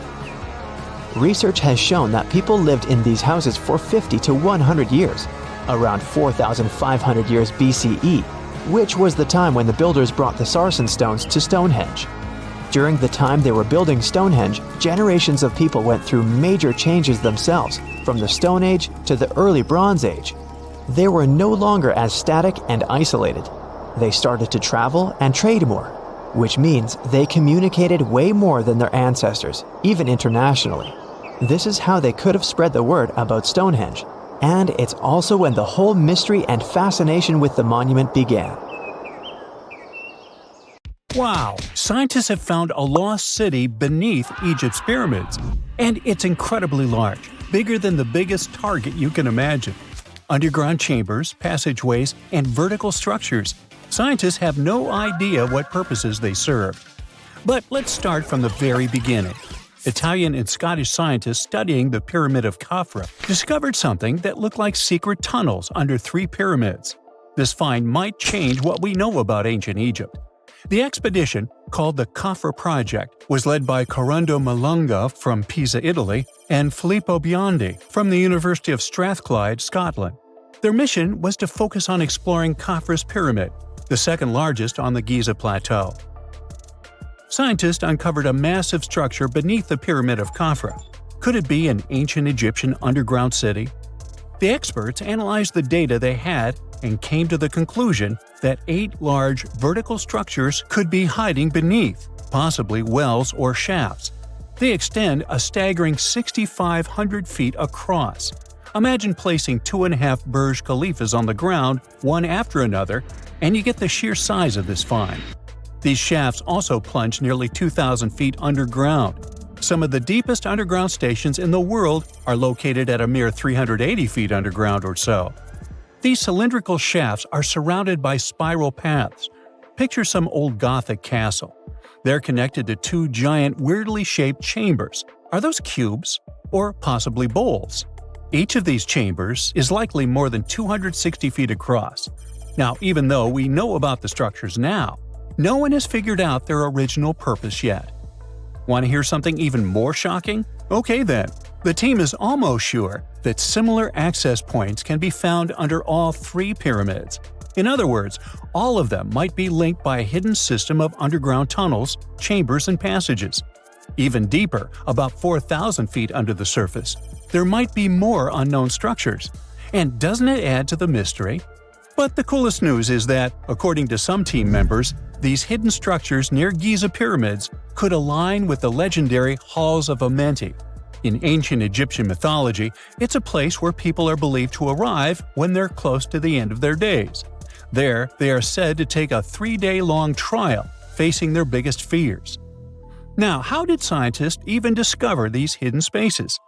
Research has shown that people lived in these houses for 50 to 100 years, around 4,500 years BCE, which was the time when the builders brought the sarsen stones to Stonehenge. During the time they were building Stonehenge, generations of people went through major changes themselves, from the Stone Age to the early Bronze Age. They were no longer as static and isolated. They started to travel and trade more, which means they communicated way more than their ancestors, even internationally. This is how they could have spread the word about Stonehenge, and it's also when the whole mystery and fascination with the monument began. Wow! Scientists have found a lost city beneath Egypt's pyramids. And it's incredibly large, bigger than the biggest target you can imagine. Underground chambers, passageways, and vertical structures. Scientists have no idea what purposes they serve. But let's start from the very beginning. Italian and Scottish scientists studying the Pyramid of Khafra discovered something that looked like secret tunnels under 3 pyramids. This find might change what we know about ancient Egypt. The expedition, called the Khafra Project, was led by Corrado Malunga from Pisa, Italy, and Filippo Biondi from the University of Strathclyde, Scotland. Their mission was to focus on exploring Khafra's pyramid, the second largest on the Giza Plateau. Scientists uncovered a massive structure beneath the Pyramid of Khafra. Could it be an ancient Egyptian underground city? The experts analyzed the data they had and came to the conclusion that 8 large vertical structures could be hiding beneath, possibly wells or shafts. They extend a staggering 6,500 feet across. Imagine placing 2.5 Burj Khalifas on the ground, one after another, and you get the sheer size of this find. These shafts also plunge nearly 2,000 feet underground. Some of the deepest underground stations in the world are located at a mere 380 feet underground or so. These cylindrical shafts are surrounded by spiral paths. Picture some old Gothic castle. They're connected to 2 giant, weirdly shaped chambers. Are those cubes? Or possibly bowls? Each of these chambers is likely more than 260 feet across. Now, even though we know about the structures now, no one has figured out their original purpose yet. Want to hear something even more shocking? Okay then. The team is almost sure that similar access points can be found under all 3 pyramids. In other words, all of them might be linked by a hidden system of underground tunnels, chambers, and passages. Even deeper, about 4,000 feet under the surface, there might be more unknown structures. And doesn't it add to the mystery? But the coolest news is that, according to some team members, these hidden structures near Giza pyramids could align with the legendary Halls of Amenti. In ancient Egyptian mythology, it's a place where people are believed to arrive when they're close to the end of their days. There, they are said to take a 3-day-long trial, facing their biggest fears. Now, how did scientists even discover these hidden spaces?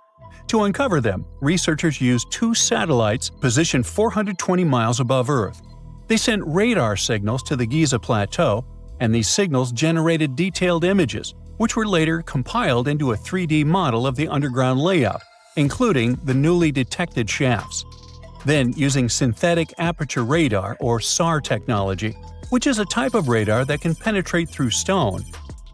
To uncover them, researchers used 2 satellites positioned 420 miles above Earth. They sent radar signals to the Giza Plateau, and these signals generated detailed images, which were later compiled into a 3D model of the underground layout, including the newly detected shafts. Then, using synthetic aperture radar or SAR technology, which is a type of radar that can penetrate through stone,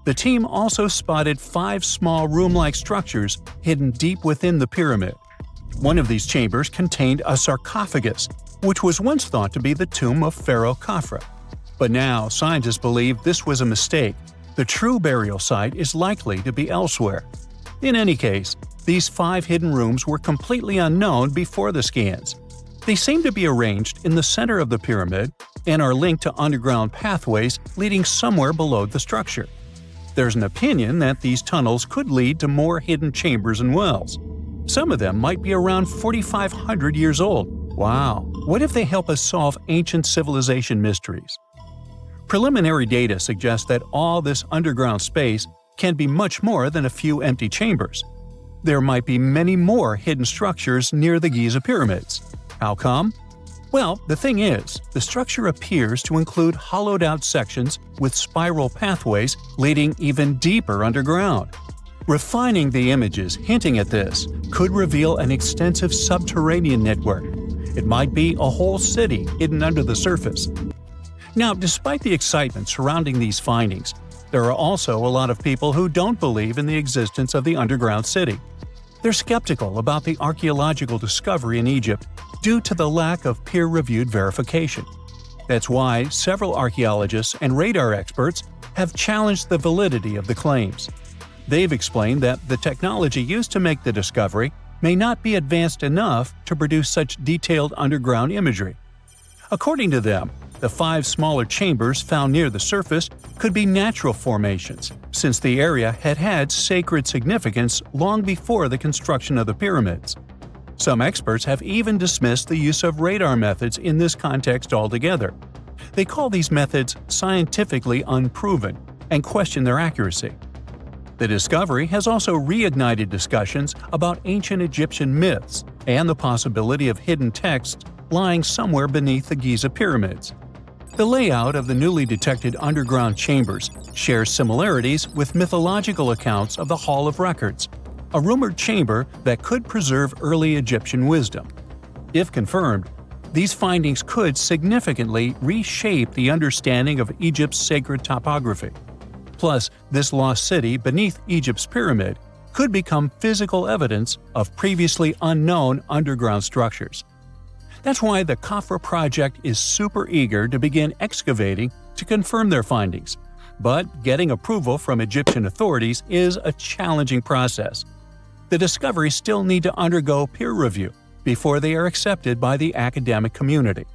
the team also spotted 5 small room-like structures hidden deep within the pyramid. One of these chambers contained a sarcophagus, which was once thought to be the tomb of Pharaoh Khafra. But now, scientists believe this was a mistake. The true burial site is likely to be elsewhere. In any case, these 5 hidden rooms were completely unknown before the scans. They seem to be arranged in the center of the pyramid and are linked to underground pathways leading somewhere below the structure. There's an opinion that these tunnels could lead to more hidden chambers and wells. Some of them might be around 4,500 years old. Wow! What if they help us solve ancient civilization mysteries? Preliminary data suggests that all this underground space can be much more than a few empty chambers. There might be many more hidden structures near the Giza pyramids. How come? Well, the thing is, the structure appears to include hollowed-out sections with spiral pathways leading even deeper underground. Refining the images hinting at this could reveal an extensive subterranean network. It might be a whole city hidden under the surface. Now, despite the excitement surrounding these findings, there are also a lot of people who don't believe in the existence of the underground city. They're skeptical about the archaeological discovery in Egypt due to the lack of peer-reviewed verification. That's why several archaeologists and radar experts have challenged the validity of the claims. They've explained that the technology used to make the discovery may not be advanced enough to produce such detailed underground imagery. According to them, the 5 smaller chambers found near the surface could be natural formations, since the area had had sacred significance long before the construction of the pyramids. Some experts have even dismissed the use of radar methods in this context altogether. They call these methods scientifically unproven and question their accuracy. The discovery has also reignited discussions about ancient Egyptian myths and the possibility of hidden texts lying somewhere beneath the Giza pyramids. The layout of the newly detected underground chambers shares similarities with mythological accounts of the Hall of Records, a rumored chamber that could preserve early Egyptian wisdom. If confirmed, these findings could significantly reshape the understanding of Egypt's sacred topography. Plus, this lost city beneath Egypt's pyramid could become physical evidence of previously unknown underground structures. That's why the Khafra project is super eager to begin excavating to confirm their findings. But getting approval from Egyptian authorities is a challenging process. The discoveries still need to undergo peer review before they are accepted by the academic community.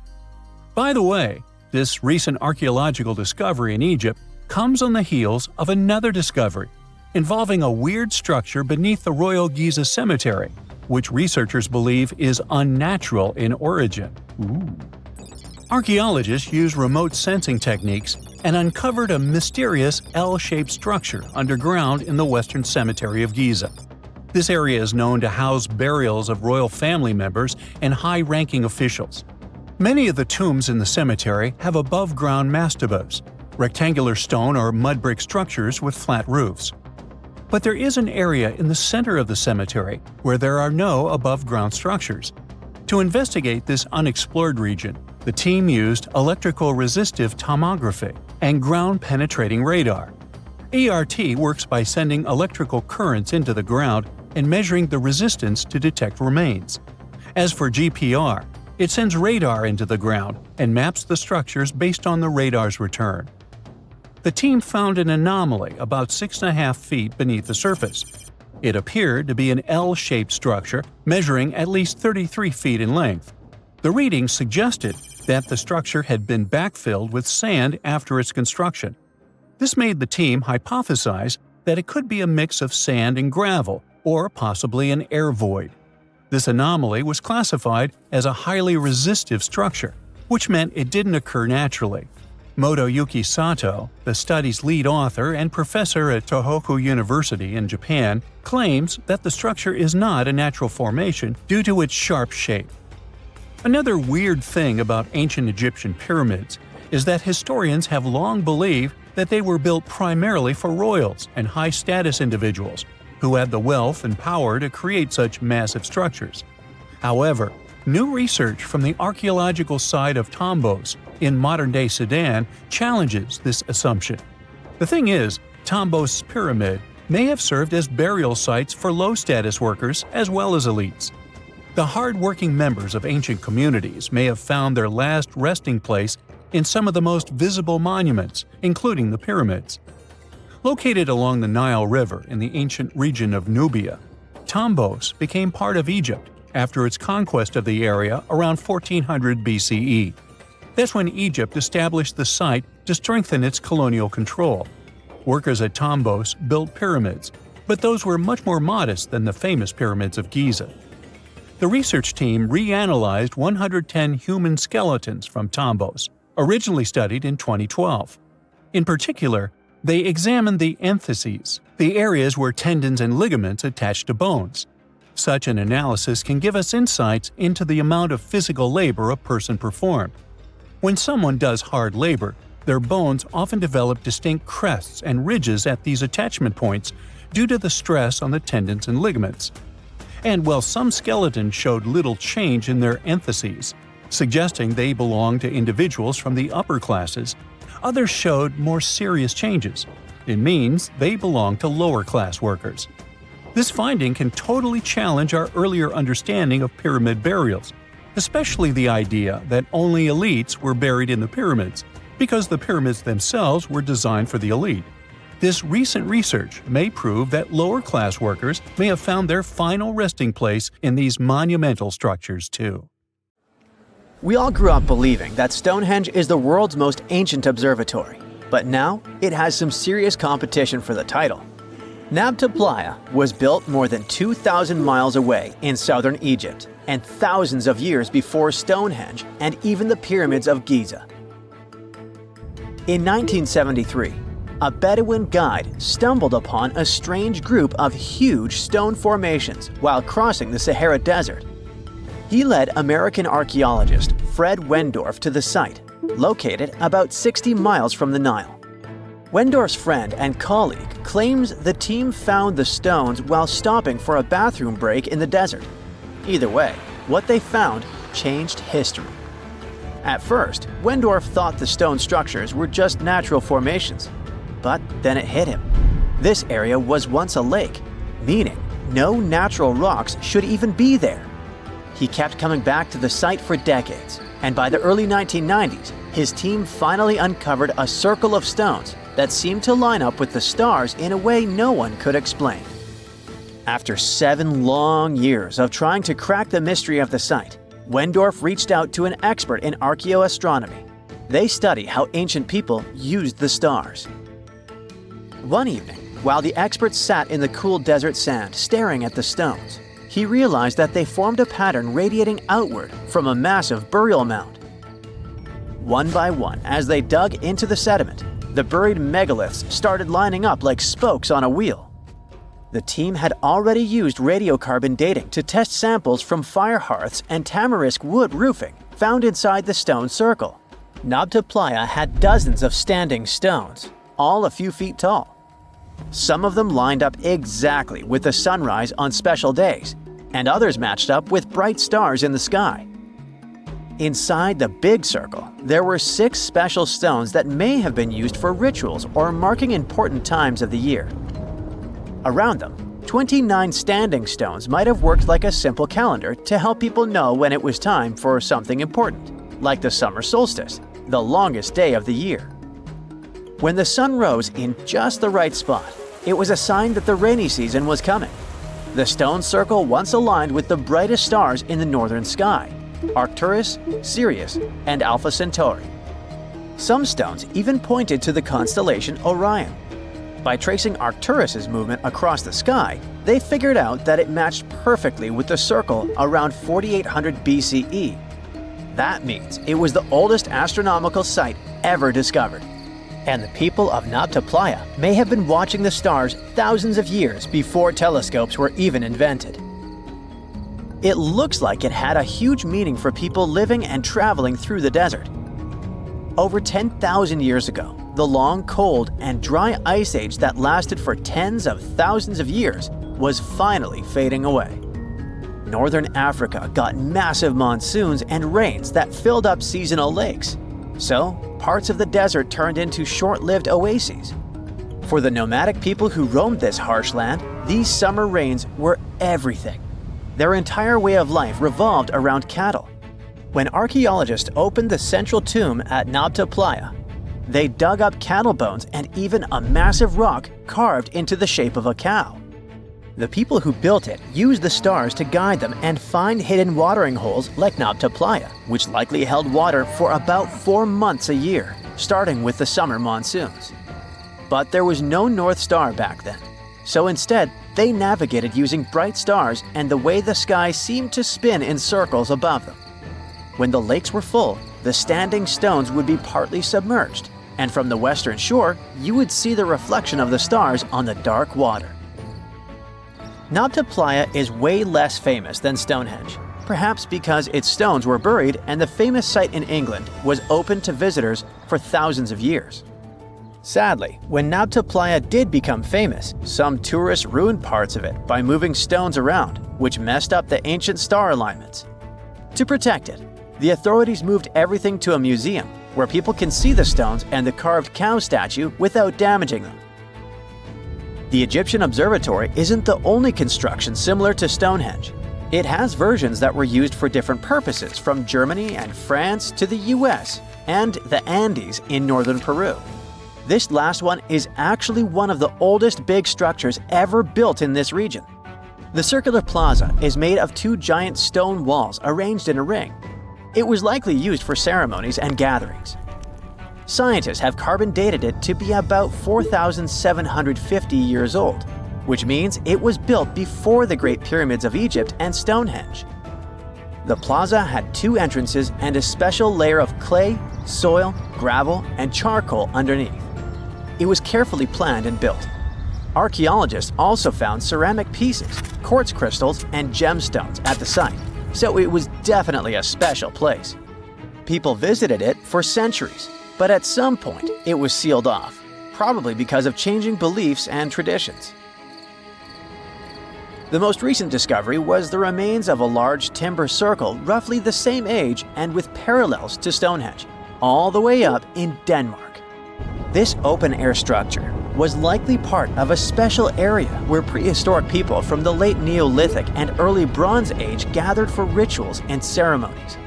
By the way, this recent archaeological discovery in Egypt comes on the heels of another discovery involving a weird structure beneath the Royal Giza Cemetery, which researchers believe is unnatural in origin. Archaeologists use remote sensing techniques and uncovered a mysterious L-shaped structure underground in the Western Cemetery of Giza. This area is known to house burials of royal family members and high-ranking officials. Many of the tombs in the cemetery have above-ground mastabas, rectangular stone or mud brick structures with flat roofs. But there is an area in the center of the cemetery where there are no above-ground structures. To investigate this unexplored region, the team used electrical resistive tomography and ground-penetrating radar. ERT works by sending electrical currents into the ground and measuring the resistance to detect remains. As for GPR, it sends radar into the ground and maps the structures based on the radar's return. The team found an anomaly about 6.5 feet beneath the surface. It appeared to be an L-shaped structure measuring at least 33 feet in length. The readings suggested that the structure had been backfilled with sand after its construction. This made the team hypothesize that it could be a mix of sand and gravel, or possibly an air void. This anomaly was classified as a highly resistive structure, which meant it didn't occur naturally. Motoyuki Sato, the study's lead author and professor at Tohoku University in Japan, claims that the structure is not a natural formation due to its sharp shape. Another weird thing about ancient Egyptian pyramids is that historians have long believed that they were built primarily for royals and high-status individuals who had the wealth and power to create such massive structures. However, new research from the archaeological site of Tombos in modern-day Sudan challenges this assumption. The thing is, Tombos' pyramid may have served as burial sites for low-status workers as well as elites. The hard-working members of ancient communities may have found their last resting place in some of the most visible monuments, including the pyramids. Located along the Nile River in the ancient region of Nubia, Tombos became part of Egypt after its conquest of the area around 1400 BCE. That's when Egypt established the site to strengthen its colonial control. Workers at Tombos built pyramids, but those were much more modest than the famous pyramids of Giza. The research team reanalyzed 110 human skeletons from Tombos, originally studied in 2012. In particular, they examined the entheses, the areas where tendons and ligaments attach to bones. Such an analysis can give us insights into the amount of physical labor a person performed. When someone does hard labor, their bones often develop distinct crests and ridges at these attachment points due to the stress on the tendons and ligaments. And while some skeletons showed little change in their entheses, suggesting they belonged to individuals from the upper classes, others showed more serious changes. It means they belong to lower-class workers. This finding can totally challenge our earlier understanding of pyramid burials, especially the idea that only elites were buried in the pyramids, because the pyramids themselves were designed for the elite. This recent research may prove that lower-class workers may have found their final resting place in these monumental structures too. We all grew up believing that Stonehenge is the world's most ancient observatory, but now it has some serious competition for the title. Nabta Playa was built more than 2,000 miles away in southern Egypt, and thousands of years before Stonehenge and even the pyramids of Giza. In 1973, a Bedouin guide stumbled upon a strange group of huge stone formations while crossing the Sahara Desert. He led American archaeologist Fred Wendorf to the site, located about 60 miles from the Nile. Wendorf's friend and colleague claims the team found the stones while stopping for a bathroom break in the desert. Either way, what they found changed history. At first, Wendorf thought the stone structures were just natural formations. But then it hit him. This area was once a lake, meaning no natural rocks should even be there. He kept coming back to the site for decades, and by the early 1990s, his team finally uncovered a circle of stones that seemed to line up with the stars in a way no one could explain. After 7 long years of trying to crack the mystery of the site, Wendorf reached out to an expert in archaeoastronomy. They study how ancient people used the stars. One evening, while the expert sat in the cool desert sand staring at the stones, he realized that they formed a pattern radiating outward from a massive burial mound. One by one, as they dug into the sediment, the buried megaliths started lining up like spokes on a wheel. The team had already used radiocarbon dating to test samples from fire hearths and tamarisk wood roofing found inside the stone circle. Nabta Playa had dozens of standing stones, all a few feet tall. Some of them lined up exactly with the sunrise on special days, and others matched up with bright stars in the sky. Inside the big circle, there were 6 special stones that may have been used for rituals or marking important times of the year. Around them, 29 standing stones might have worked like a simple calendar to help people know when it was time for something important, like the summer solstice, the longest day of the year. When the sun rose in just the right spot, it was a sign that the rainy season was coming. The stone circle once aligned with the brightest stars in the northern sky: Arcturus, Sirius, and Alpha Centauri. Some stones even pointed to the constellation Orion. By tracing Arcturus's movement across the sky, they figured out that it matched perfectly with the circle around 4800 BCE. That means it was the oldest astronomical site ever discovered. And the people of Nabta Playa may have been watching the stars thousands of years before telescopes were even invented. It looks like it had a huge meaning for people living and traveling through the desert. Over 10,000 years ago, the long, cold, and dry ice age that lasted for tens of thousands of years was finally fading away. Northern Africa got massive monsoons and rains that filled up seasonal lakes. So, parts of the desert turned into short-lived oases. For the nomadic people who roamed this harsh land, these summer rains were everything. Their entire way of life revolved around cattle. When archaeologists opened the central tomb at Nabta Playa, they dug up cattle bones and even a massive rock carved into the shape of a cow. The people who built it used the stars to guide them and find hidden watering holes like Nabta Playa, which likely held water for about 4 months a year, starting with the summer monsoons. But there was no North Star back then. So instead, they navigated using bright stars and the way the sky seemed to spin in circles above them. When the lakes were full, the standing stones would be partly submerged, and from the western shore, you would see the reflection of the stars on the dark water. Nabta Playa is way less famous than Stonehenge, perhaps because its stones were buried and the famous site in England was open to visitors for thousands of years. Sadly, when Nabta Playa did become famous, some tourists ruined parts of it by moving stones around, which messed up the ancient star alignments. To protect it, the authorities moved everything to a museum where people can see the stones and the carved cow statue without damaging them. The Egyptian observatory isn't the only construction similar to Stonehenge. It has versions that were used for different purposes, from Germany and France to the US and the Andes in northern Peru. This last one is actually one of the oldest big structures ever built in this region. The circular plaza is made of two giant stone walls arranged in a ring. It was likely used for ceremonies and gatherings. Scientists have carbon dated it to be about 4,750 years old, which means it was built before the Great Pyramids of Egypt and Stonehenge. The plaza had two entrances and a special layer of clay, soil, gravel, and charcoal underneath. It was carefully planned and built. Archaeologists also found ceramic pieces, quartz crystals, and gemstones at the site, so it was definitely a special place. People visited it for centuries, but at some point it was sealed off, probably because of changing beliefs and traditions. The most recent discovery was the remains of a large timber circle roughly the same age and with parallels to Stonehenge, all the way up in Denmark. This open-air structure was likely part of a special area where prehistoric people from the late Neolithic and early Bronze Age gathered for rituals and ceremonies.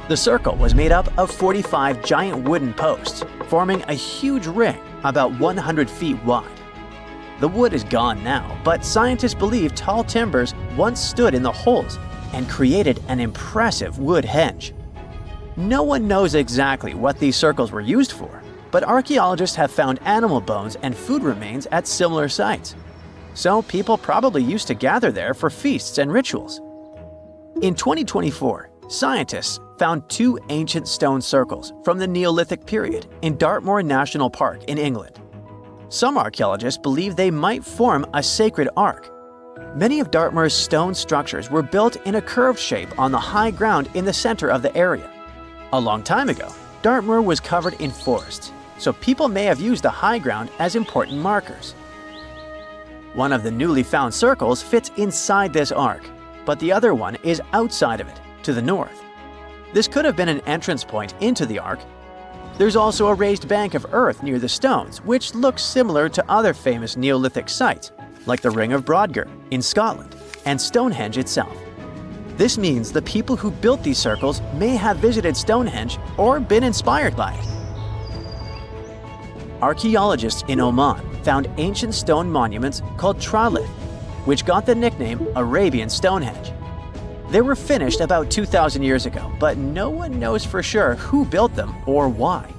The circle was made up of 45 giant wooden posts, forming a huge ring about 100 feet wide. The wood is gone now, but scientists believe tall timbers once stood in the holes and created an impressive wood henge. No one knows exactly what these circles were used for, but archaeologists have found animal bones and food remains at similar sites. So people probably used to gather there for feasts and rituals. In 2024, scientists found two ancient stone circles from the Neolithic period in Dartmoor National Park in England. Some archaeologists believe they might form a sacred ark. Many of Dartmoor's stone structures were built in a curved shape on the high ground in the center of the area. A long time ago, Dartmoor was covered in forests, so people may have used the high ground as important markers. One of the newly found circles fits inside this ark, but the other one is outside of it, to the north. This could have been an entrance point into the ark. There's also a raised bank of earth near the stones, which looks similar to other famous Neolithic sites, like the Ring of Brodgar in Scotland and Stonehenge itself. This means the people who built these circles may have visited Stonehenge or been inspired by it. Archaeologists in Oman found ancient stone monuments called shrouded, which got the nickname Arabian Stonehenge. They were finished about 2,000 years ago, but no one knows for sure who built them or why.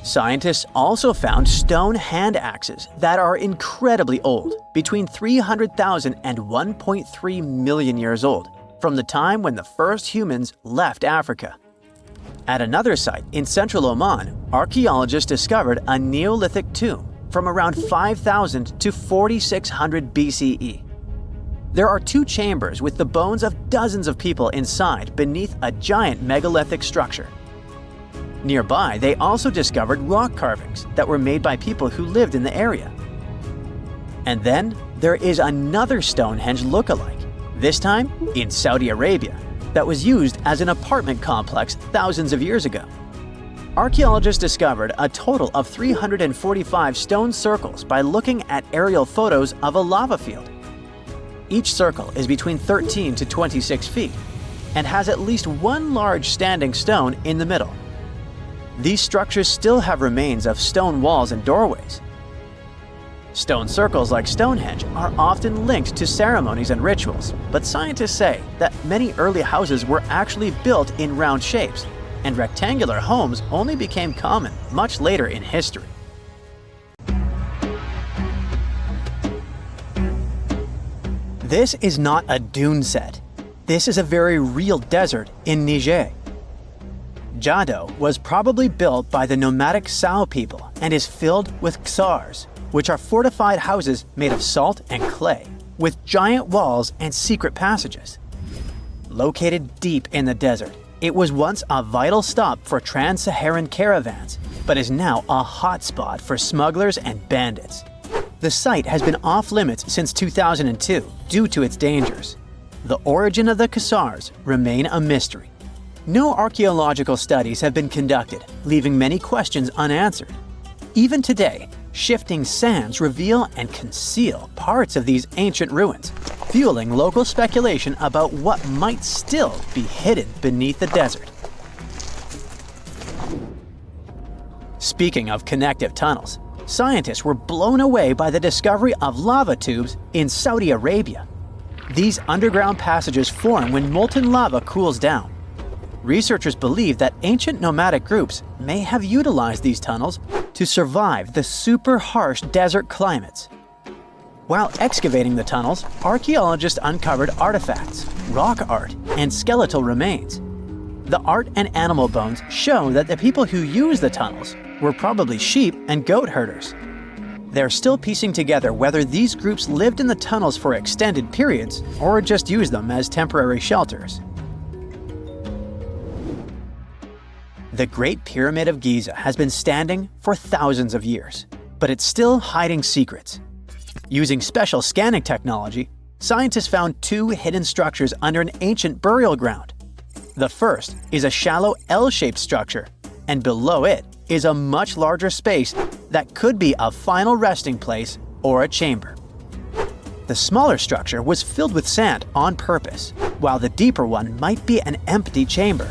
Scientists also found stone hand axes that are incredibly old, between 300,000 and 1.3 million years old, from the time when the first humans left Africa. At another site in central Oman, archaeologists discovered a Neolithic tomb from around 5,000 to 4,600 BCE. There are two chambers with the bones of dozens of people inside beneath a giant megalithic structure. Nearby, they also discovered rock carvings that were made by people who lived in the area. And then there is another Stonehenge look-alike, this time in Saudi Arabia, that was used as an apartment complex thousands of years ago. Archaeologists discovered a total of 345 stone circles by looking at aerial photos of a lava field. Each circle is between 13 to 26 feet and has at least one large standing stone in the middle. These structures still have remains of stone walls and doorways. Stone circles like Stonehenge are often linked to ceremonies and rituals, but scientists say that many early houses were actually built in round shapes, and rectangular homes only became common much later in history. This is not a dune set. This is a very real desert in Niger. Jado was probably built by the nomadic Sao people and is filled with ksars, which are fortified houses made of salt and clay, with giant walls and secret passages. Located deep in the desert, it was once a vital stop for trans-Saharan caravans, but is now a hotspot for smugglers and bandits. The site has been off-limits since 2002 due to its dangers. The origin of the ksars remain a mystery. No archaeological studies have been conducted, leaving many questions unanswered. Even today, shifting sands reveal and conceal parts of these ancient ruins, fueling local speculation about what might still be hidden beneath the desert. Speaking of connective tunnels, scientists were blown away by the discovery of lava tubes in Saudi Arabia. These underground passages form when molten lava cools down. Researchers believe that ancient nomadic groups may have utilized these tunnels to survive the super harsh desert climates. While excavating the tunnels, archaeologists uncovered artifacts, rock art, and skeletal remains. The art and animal bones show that the people who used the tunnels were probably sheep and goat herders. They're still piecing together whether these groups lived in the tunnels for extended periods or just used them as temporary shelters. The Great Pyramid of Giza has been standing for thousands of years, but it's still hiding secrets. Using special scanning technology, scientists found two hidden structures under an ancient burial ground. The first is a shallow L-shaped structure, and below it is a much larger space that could be a final resting place or a chamber. The smaller structure was filled with sand on purpose, while the deeper one might be an empty chamber.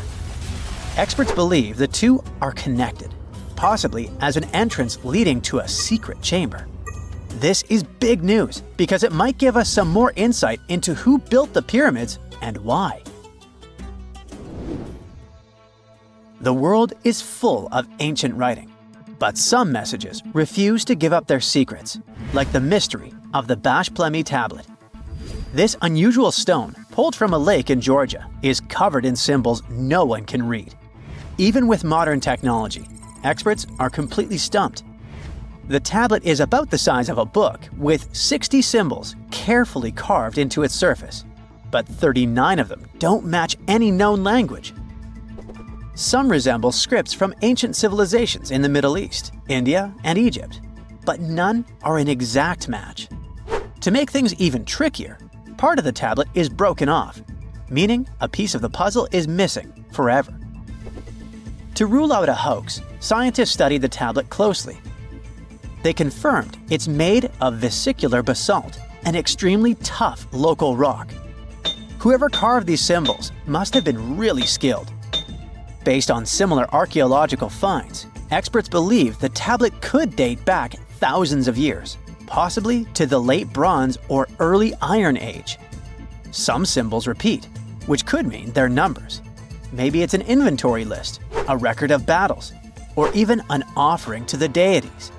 Experts believe the two are connected, possibly as an entrance leading to a secret chamber. This is big news because it might give us some more insight into who built the pyramids and why. The world is full of ancient writing, but some messages refuse to give up their secrets, like the mystery of the Bashplemi tablet. This unusual stone, pulled from a lake in Georgia, is covered in symbols no one can read. Even with modern technology, experts are completely stumped. The tablet is about the size of a book, with 60 symbols carefully carved into its surface, but 39 of them don't match any known language. Some resemble scripts from ancient civilizations in the Middle East, India, and Egypt, but none are an exact match. To make things even trickier, part of the tablet is broken off, meaning a piece of the puzzle is missing forever. To rule out a hoax, scientists studied the tablet closely. They confirmed it's made of vesicular basalt, an extremely tough local rock. Whoever carved these symbols must have been really skilled. Based on similar archaeological finds, experts believe the tablet could date back thousands of years, possibly to the late Bronze or early Iron Age. Some symbols repeat, which could mean they're numbers. Maybe it's an inventory list, a record of battles, or even an offering to the deities.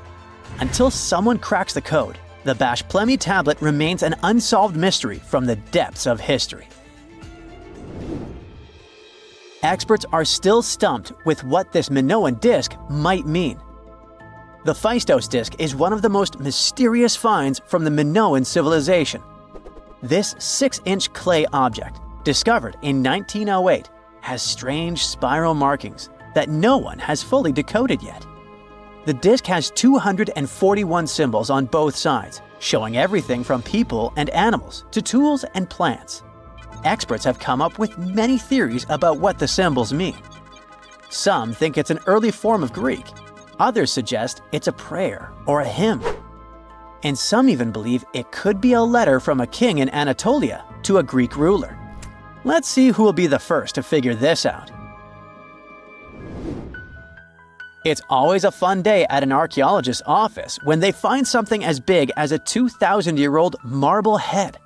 Until someone cracks the code, the Bashplemi tablet remains an unsolved mystery from the depths of history. Experts are still stumped with what this Minoan disc might mean. The Phaistos disc is one of the most mysterious finds from the Minoan civilization. This 6-inch clay object, discovered in 1908, has strange spiral markings that no one has fully decoded yet. The disc has 241 symbols on both sides, showing everything from people and animals to tools and plants. Experts have come up with many theories about what the symbols mean. Some think it's an early form of Greek. Others suggest it's a prayer or a hymn. And some even believe it could be a letter from a king in Anatolia to a Greek ruler. Let's see who will be the first to figure this out. It's always a fun day at an archaeologist's office when they find something as big as a 2,000-year-old marble head.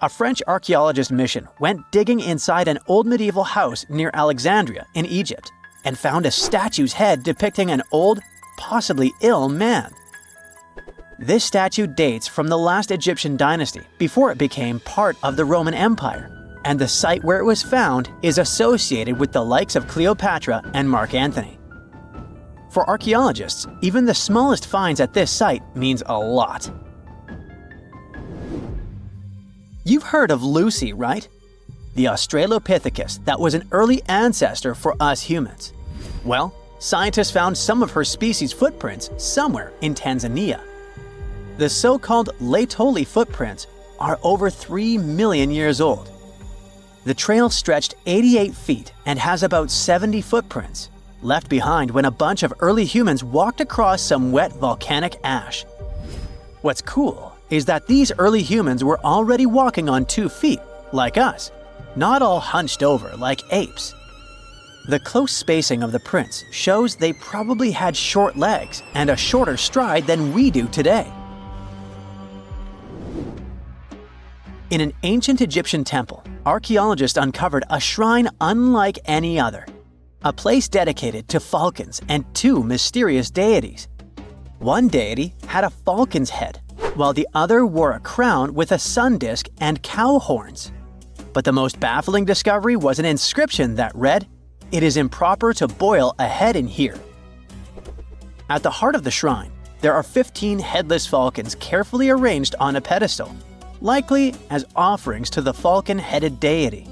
A French archaeologist mission went digging inside an old medieval house near Alexandria in Egypt and found a statue's head depicting an old, possibly ill man. This statue dates from the last Egyptian dynasty before it became part of the Roman Empire, and the site where it was found is associated with the likes of Cleopatra and Mark Antony. For archaeologists, even the smallest finds at this site means a lot. You've heard of Lucy, right? The Australopithecus that was an early ancestor for us humans. Well, scientists found some of her species' footprints somewhere in Tanzania. The so-called Laetoli footprints are over 3 million years old. The trail stretched 88 feet and has about 70 footprints, left behind when a bunch of early humans walked across some wet volcanic ash. What's cool is that these early humans were already walking on 2 feet, like us, not all hunched over like apes. The close spacing of the prints shows they probably had short legs and a shorter stride than we do today. In an ancient Egyptian temple, archaeologists uncovered a shrine unlike any other, a place dedicated to falcons and 2 mysterious deities. One deity had a falcon's head, while the other wore a crown with a sun disk and cow horns. But the most baffling discovery was an inscription that read, "It is improper to boil a head in here." At the heart of the shrine, there are 15 headless falcons carefully arranged on a pedestal, likely as offerings to the falcon-headed deity.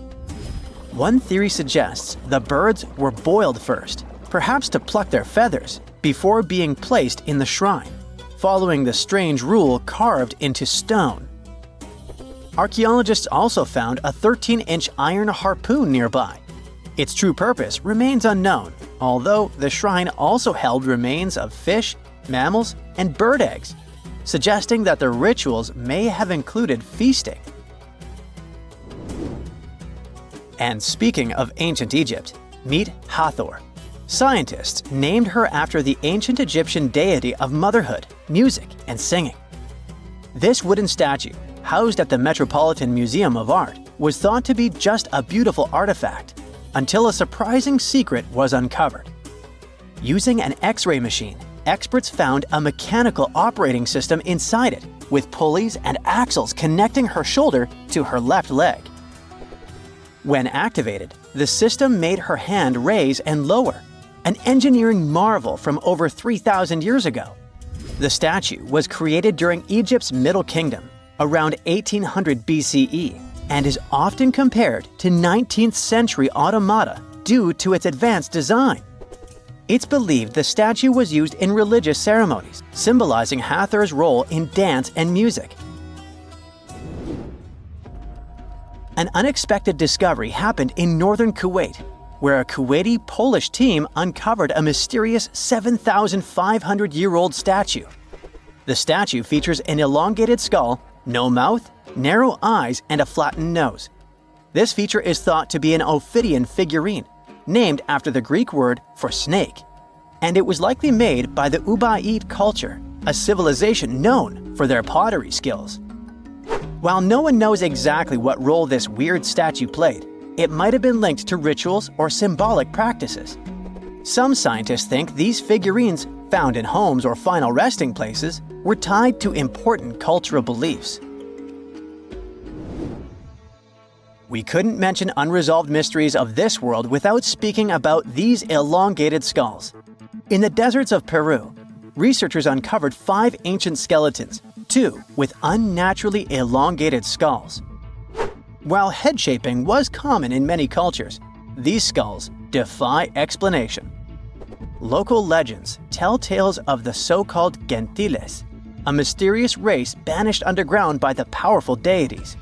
One theory suggests the birds were boiled first, perhaps to pluck their feathers, before being placed in the shrine, following the strange rule carved into stone. Archaeologists also found a 13-inch iron harpoon nearby. Its true purpose remains unknown, although the shrine also held remains of fish, mammals, and bird eggs, suggesting that the rituals may have included feasting. And speaking of ancient Egypt, meet Hathor. Scientists named her after the ancient Egyptian deity of motherhood, music, and singing. This wooden statue, housed at the Metropolitan Museum of Art, was thought to be just a beautiful artifact, until a surprising secret was uncovered. Using an X-ray machine, experts found a mechanical operating system inside it, with pulleys and axles connecting her shoulder to her left leg. When activated, the system made her hand raise and lower, an engineering marvel from over 3,000 years ago. The statue was created during Egypt's Middle Kingdom, around 1800 BCE, and is often compared to 19th century automata due to its advanced design. It's believed the statue was used in religious ceremonies, symbolizing Hathor's role in dance and music. An unexpected discovery happened in northern Kuwait, where a Kuwaiti-Polish team uncovered a mysterious 7,500-year-old statue. The statue features an elongated skull, no mouth, narrow eyes, and a flattened nose. This feature is thought to be an Ophidian figurine, named after the Greek word for snake, and it was likely made by the Ubaid culture, a civilization known for their pottery skills. While no one knows exactly what role this weird statue played, it might have been linked to rituals or symbolic practices. Some scientists think these figurines, found in homes or final resting places, were tied to important cultural beliefs. We couldn't mention unresolved mysteries of this world without speaking about these elongated skulls. In the deserts of Peru, researchers uncovered 5 ancient skeletons, 2 with unnaturally elongated skulls. While head shaping was common in many cultures, these skulls defy explanation. Local legends tell tales of the so-called gentiles, a mysterious race banished underground by the powerful deities.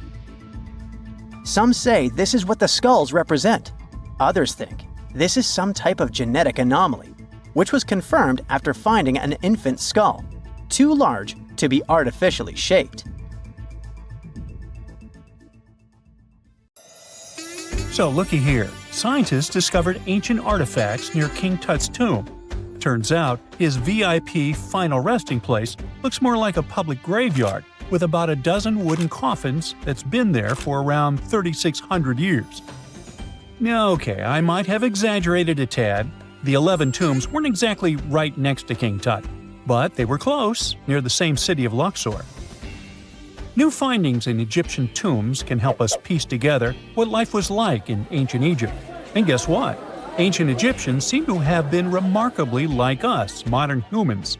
Some say this is what the skulls represent. Others think this is some type of genetic anomaly, which was confirmed after finding an infant skull, too large to be artificially shaped. So looky here, scientists discovered ancient artifacts near King Tut's tomb. Turns out, his VIP final resting place looks more like a public graveyard with about a dozen wooden coffins that's been there for around 3,600 years. Okay, I might have exaggerated a tad. The 11 tombs weren't exactly right next to King Tut, But they were close, near the same city of Luxor. New findings in Egyptian tombs can help us piece together what life was like in ancient Egypt. And guess what? Ancient Egyptians seem to have been remarkably like us, modern humans.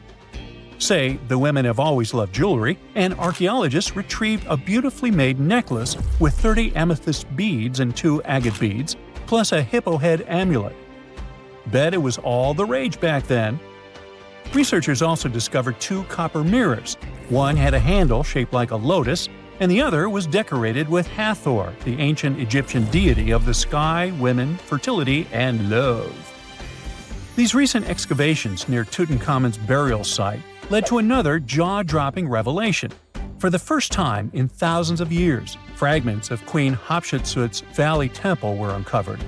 Say, the women have always loved jewelry, and archaeologists retrieved a beautifully made necklace with 30 amethyst beads and 2 agate beads, plus a hippo head amulet. Bet it was all the rage back then. Researchers also discovered 2 copper mirrors. One had a handle shaped like a lotus, and the other was decorated with Hathor, the ancient Egyptian deity of the sky, women, fertility, and love. These recent excavations near Tutankhamun's burial site led to another jaw-dropping revelation. For the first time in thousands of years, fragments of Queen Hatshepsut's Valley Temple were uncovered.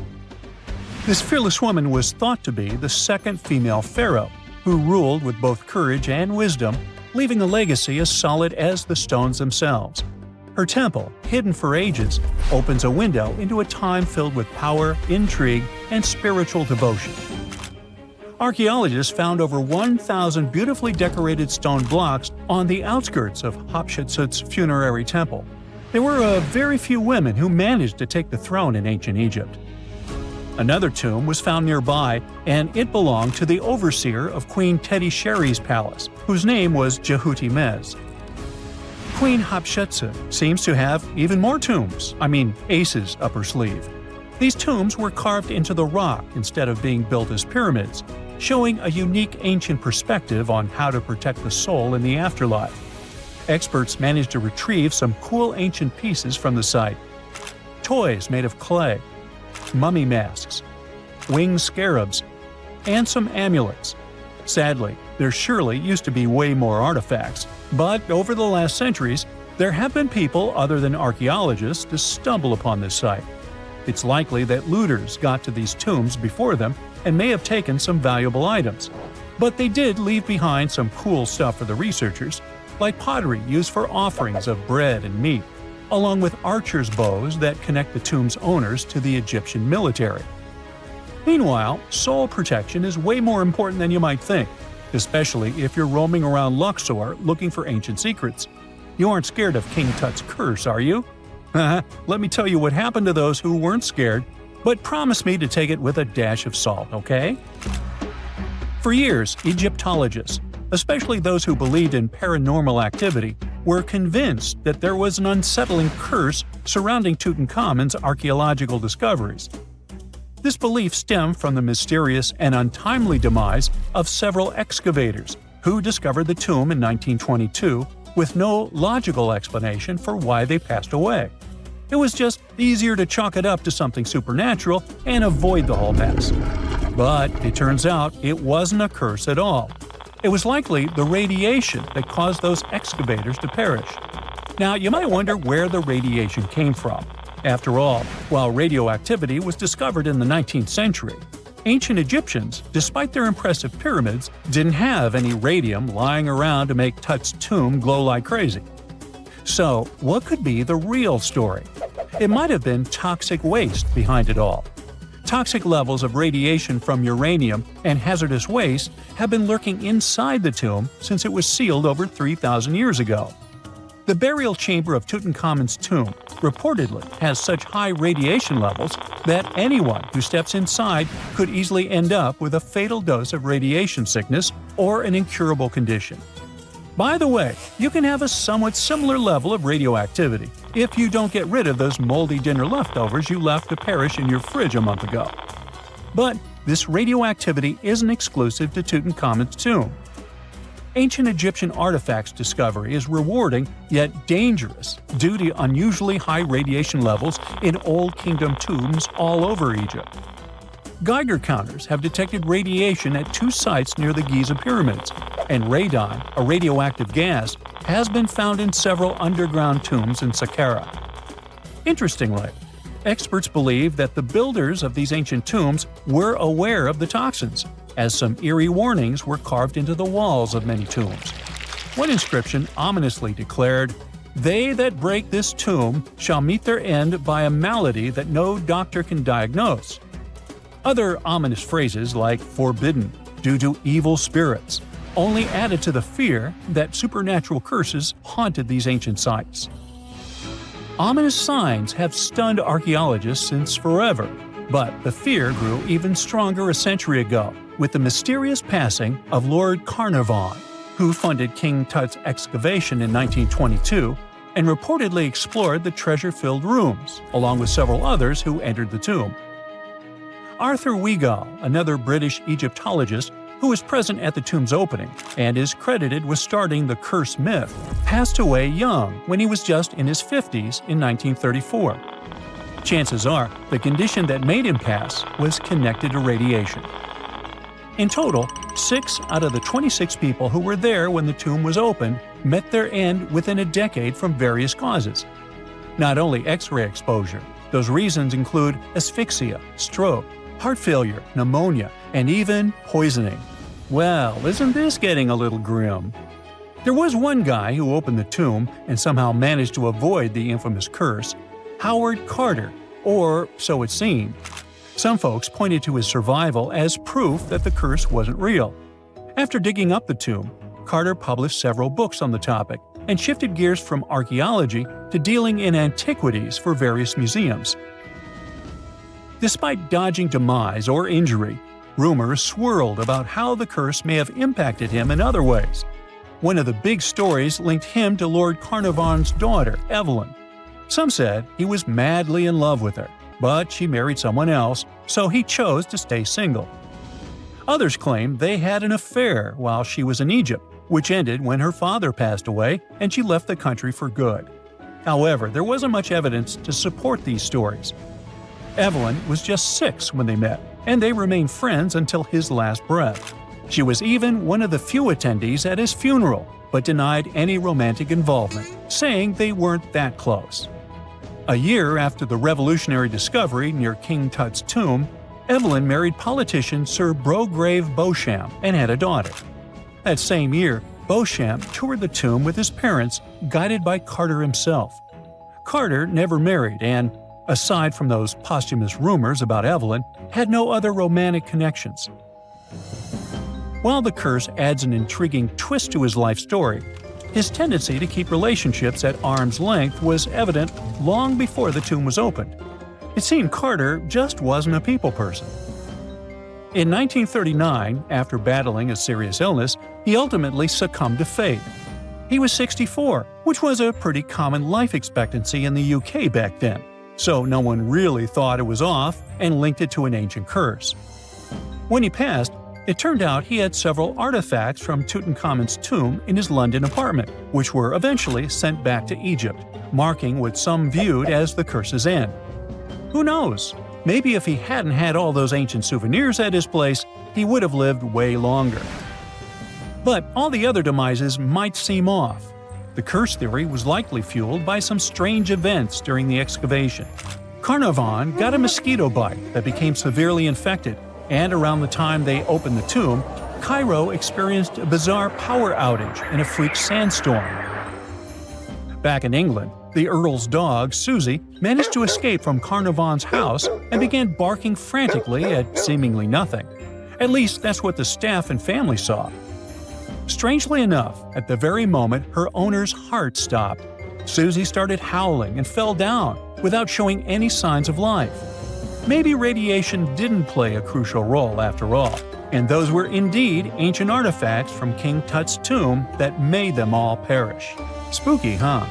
This fearless woman was thought to be the second female pharaoh, who ruled with both courage and wisdom, leaving a legacy as solid as the stones themselves. Her temple, hidden for ages, opens a window into a time filled with power, intrigue, and spiritual devotion. Archaeologists found over 1,000 beautifully decorated stone blocks on the outskirts of Hatshepsut's funerary temple. There were very few women who managed to take the throne in ancient Egypt. Another tomb was found nearby, and it belonged to the overseer of Queen Teti Sheri's palace, whose name was Jehuti-Mez. Queen Hatshepsut seems to have even more tombs, aces up her sleeve. These tombs were carved into the rock instead of being built as pyramids, showing a unique ancient perspective on how to protect the soul in the afterlife. Experts managed to retrieve some cool ancient pieces from the site. Toys made of clay, mummy masks, winged scarabs, and some amulets. Sadly, there surely used to be way more artifacts, but over the last centuries, there have been people other than archaeologists to stumble upon this site. It's likely that looters got to these tombs before them and may have taken some valuable items. But they did leave behind some cool stuff for the researchers, like pottery used for offerings of bread and meat, along with archers' bows that connect the tomb's owners to the Egyptian military. Meanwhile, soul protection is way more important than you might think, especially if you're roaming around Luxor looking for ancient secrets. You aren't scared of King Tut's curse, are you? Let me tell you what happened to those who weren't scared, but promise me to take it with a dash of salt, okay? For years, Egyptologists, especially those who believed in paranormal activity, were convinced that there was an unsettling curse surrounding Tutankhamun's archaeological discoveries. This belief stemmed from the mysterious and untimely demise of several excavators who discovered the tomb in 1922 with no logical explanation for why they passed away. It was just easier to chalk it up to something supernatural and avoid the whole mess. But it turns out it wasn't a curse at all. It was likely the radiation that caused those excavators to perish. Now, you might wonder where the radiation came from. After all, while radioactivity was discovered in the 19th century, ancient Egyptians, despite their impressive pyramids, didn't have any radium lying around to make Tut's tomb glow like crazy. So, what could be the real story? It might have been toxic waste behind it all. Toxic levels of radiation from uranium and hazardous waste have been lurking inside the tomb since it was sealed over 3,000 years ago. The burial chamber of Tutankhamun's tomb reportedly has such high radiation levels that anyone who steps inside could easily end up with a fatal dose of radiation sickness or an incurable condition. By the way, you can have a somewhat similar level of radioactivity if you don't get rid of those moldy dinner leftovers you left to perish in your fridge a month ago. But this radioactivity isn't exclusive to Tutankhamun's tomb. Ancient Egyptian artifacts discovery is rewarding yet dangerous due to unusually high radiation levels in Old Kingdom tombs all over Egypt. Geiger counters have detected radiation at 2 sites near the Giza pyramids, and radon, a radioactive gas, has been found in several underground tombs in Saqqara. Interestingly, experts believe that the builders of these ancient tombs were aware of the toxins, as some eerie warnings were carved into the walls of many tombs. One inscription ominously declared, "They that break this tomb shall meet their end by a malady that no doctor can diagnose." Other ominous phrases like "forbidden," "due to evil spirits," only added to the fear that supernatural curses haunted these ancient sites. Ominous signs have stunned archaeologists since forever, but the fear grew even stronger a century ago with the mysterious passing of Lord Carnarvon, who funded King Tut's excavation in 1922 and reportedly explored the treasure-filled rooms, along with several others who entered the tomb. Arthur Weigall, another British Egyptologist who was present at the tomb's opening and is credited with starting the curse myth, passed away young when he was just in his 50s in 1934. Chances are the condition that made him pass was connected to radiation. In total, 6 out of the 26 people who were there when the tomb was opened met their end within a decade from various causes. Not only X-ray exposure, those reasons include asphyxia, stroke, heart failure, pneumonia, and even poisoning. Well, isn't this getting a little grim? There was one guy who opened the tomb and somehow managed to avoid the infamous curse, Howard Carter, or so it seemed. Some folks pointed to his survival as proof that the curse wasn't real. After digging up the tomb, Carter published several books on the topic and shifted gears from archaeology to dealing in antiquities for various museums. Despite dodging demise or injury, rumors swirled about how the curse may have impacted him in other ways. One of the big stories linked him to Lord Carnarvon's daughter, Evelyn. Some said he was madly in love with her, but she married someone else, so he chose to stay single. Others claimed they had an affair while she was in Egypt, which ended when her father passed away and she left the country for good. However, there wasn't much evidence to support these stories. Evelyn was just 6 when they met, and they remained friends until his last breath. She was even one of the few attendees at his funeral, but denied any romantic involvement, saying they weren't that close. A year after the revolutionary discovery near King Tut's tomb, Evelyn married politician Sir Brograve Beauchamp and had a daughter. That same year, Beauchamp toured the tomb with his parents, guided by Carter himself. Carter never married and, aside from those posthumous rumors about Evelyn, had no other romantic connections. While the curse adds an intriguing twist to his life story, his tendency to keep relationships at arm's length was evident long before the tomb was opened. It seemed Carter just wasn't a people person. In 1939, after battling a serious illness, he ultimately succumbed to fate. He was 64, which was a pretty common life expectancy in the UK back then, so no one really thought it was off and linked it to an ancient curse. When he passed, it turned out he had several artifacts from Tutankhamun's tomb in his London apartment, which were eventually sent back to Egypt, marking what some viewed as the curse's end. Who knows? Maybe if he hadn't had all those ancient souvenirs at his place, he would have lived way longer. But all the other demises might seem off. The curse theory was likely fueled by some strange events during the excavation. Carnarvon got a mosquito bite that became severely infected, and around the time they opened the tomb, Cairo experienced a bizarre power outage and a freak sandstorm. Back in England, the Earl's dog, Susie, managed to escape from Carnarvon's house and began barking frantically at seemingly nothing. At least that's what the staff and family saw. Strangely enough, at the very moment her owner's heart stopped, Susie started howling and fell down without showing any signs of life. Maybe radiation didn't play a crucial role after all, and those were indeed ancient artifacts from King Tut's tomb that made them all perish. Spooky, huh?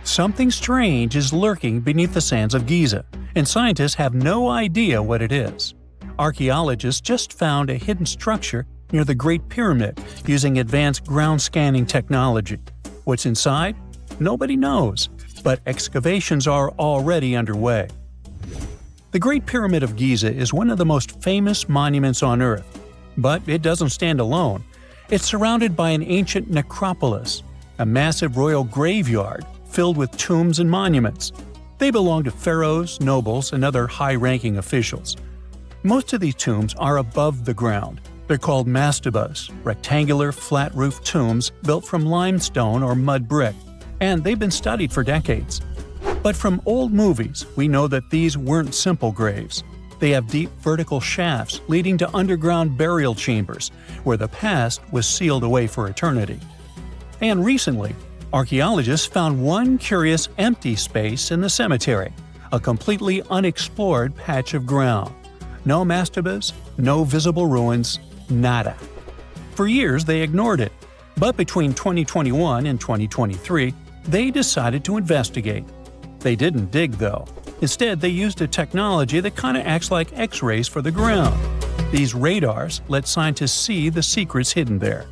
Something strange is lurking beneath the sands of Giza, and scientists have no idea what it is. Archaeologists just found a hidden structure near the Great Pyramid using advanced ground scanning technology. What's inside? Nobody knows, but excavations are already underway. The Great Pyramid of Giza is one of the most famous monuments on Earth, but it doesn't stand alone. It's surrounded by an ancient necropolis, a massive royal graveyard filled with tombs and monuments. They belong to pharaohs, nobles, and other high-ranking officials. Most of these tombs are above the ground. They're called mastabas, rectangular, flat-roofed tombs built from limestone or mud brick, and they've been studied for decades. But from old movies, we know that these weren't simple graves. They have deep vertical shafts leading to underground burial chambers, where the past was sealed away for eternity. And recently, archaeologists found one curious empty space in the cemetery, a completely unexplored patch of ground. No mastabas, no visible ruins, nada. For years they ignored it, but between 2021 and 2023, they decided to investigate. They didn't dig though. Instead, they used a technology that kind of acts like X-rays for the ground. These radars let scientists see the secrets hidden there.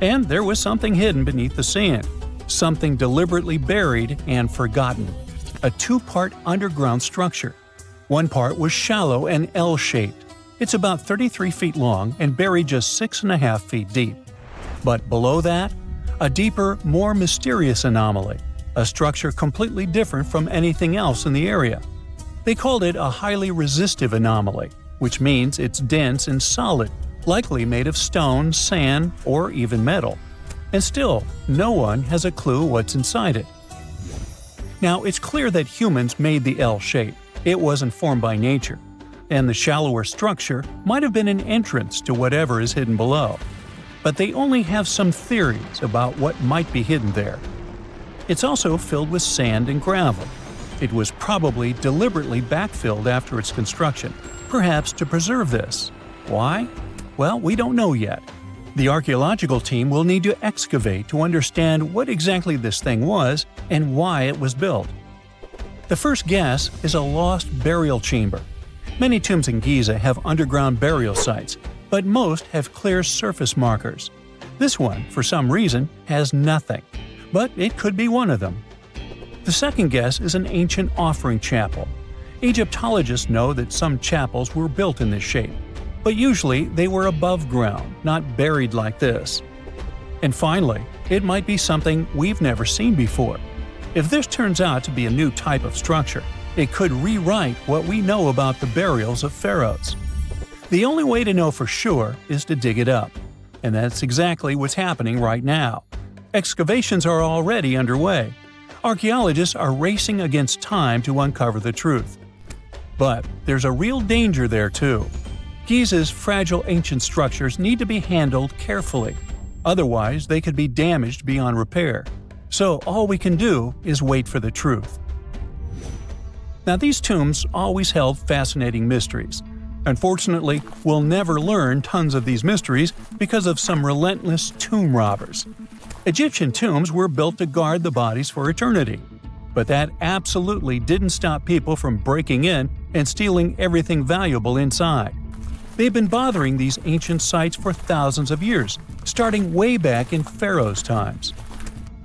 And there was something hidden beneath the sand, something deliberately buried and forgotten. A two-part underground structure. One part was shallow and L-shaped. It's about 33 feet long and buried just 6.5 feet deep. But below that, a deeper, more mysterious anomaly, a structure completely different from anything else in the area. They called it a highly resistive anomaly, which means it's dense and solid, likely made of stone, sand, or even metal. And still, no one has a clue what's inside it. Now, it's clear that humans made the L shape. It wasn't formed by nature. And the shallower structure might have been an entrance to whatever is hidden below. But they only have some theories about what might be hidden there. It's also filled with sand and gravel. It was probably deliberately backfilled after its construction, perhaps to preserve this. Why? Well, we don't know yet. The archaeological team will need to excavate to understand what exactly this thing was and why it was built. The first guess is a lost burial chamber. Many tombs in Giza have underground burial sites, but most have clear surface markers. This one, for some reason, has nothing. But it could be one of them. The second guess is an ancient offering chapel. Egyptologists know that some chapels were built in this shape, but usually they were above ground, not buried like this. And finally, it might be something we've never seen before. If this turns out to be a new type of structure, it could rewrite what we know about the burials of pharaohs. The only way to know for sure is to dig it up, and that's exactly what's happening right now. Excavations are already underway. Archaeologists are racing against time to uncover the truth. But there's a real danger there too. Giza's fragile ancient structures need to be handled carefully. Otherwise, they could be damaged beyond repair. So all we can do is wait for the truth. Now, these tombs always held fascinating mysteries. Unfortunately, we'll never learn tons of these mysteries because of some relentless tomb robbers. Egyptian tombs were built to guard the bodies for eternity. But that absolutely didn't stop people from breaking in and stealing everything valuable inside. They've been bothering these ancient sites for thousands of years, starting way back in Pharaoh's times.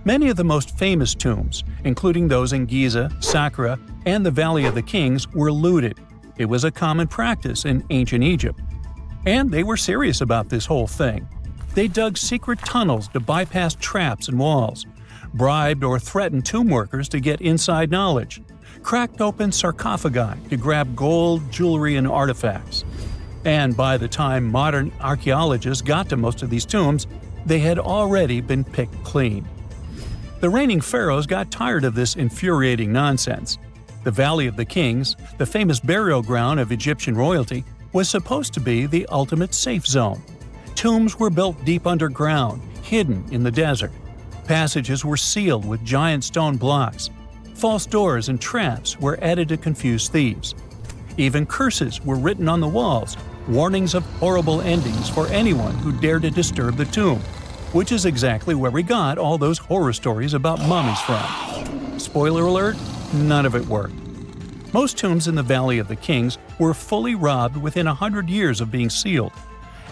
Many of the most famous tombs, including those in Giza, Saqqara, and the Valley of the Kings, were looted. It was a common practice in ancient Egypt. And they were serious about this whole thing. They dug secret tunnels to bypass traps and walls, bribed or threatened tomb workers to get inside knowledge, cracked open sarcophagi to grab gold, jewelry, and artifacts. And by the time modern archaeologists got to most of these tombs, they had already been picked clean. The reigning pharaohs got tired of this infuriating nonsense. The Valley of the Kings, the famous burial ground of Egyptian royalty, was supposed to be the ultimate safe zone. Tombs were built deep underground, hidden in the desert. Passages were sealed with giant stone blocks. False doors and traps were added to confuse thieves. Even curses were written on the walls, warnings of horrible endings for anyone who dared to disturb the tomb, which is exactly where we got all those horror stories about mummies from. Spoiler alert, none of it worked. Most tombs in the Valley of the Kings were fully robbed within 100 years of being sealed.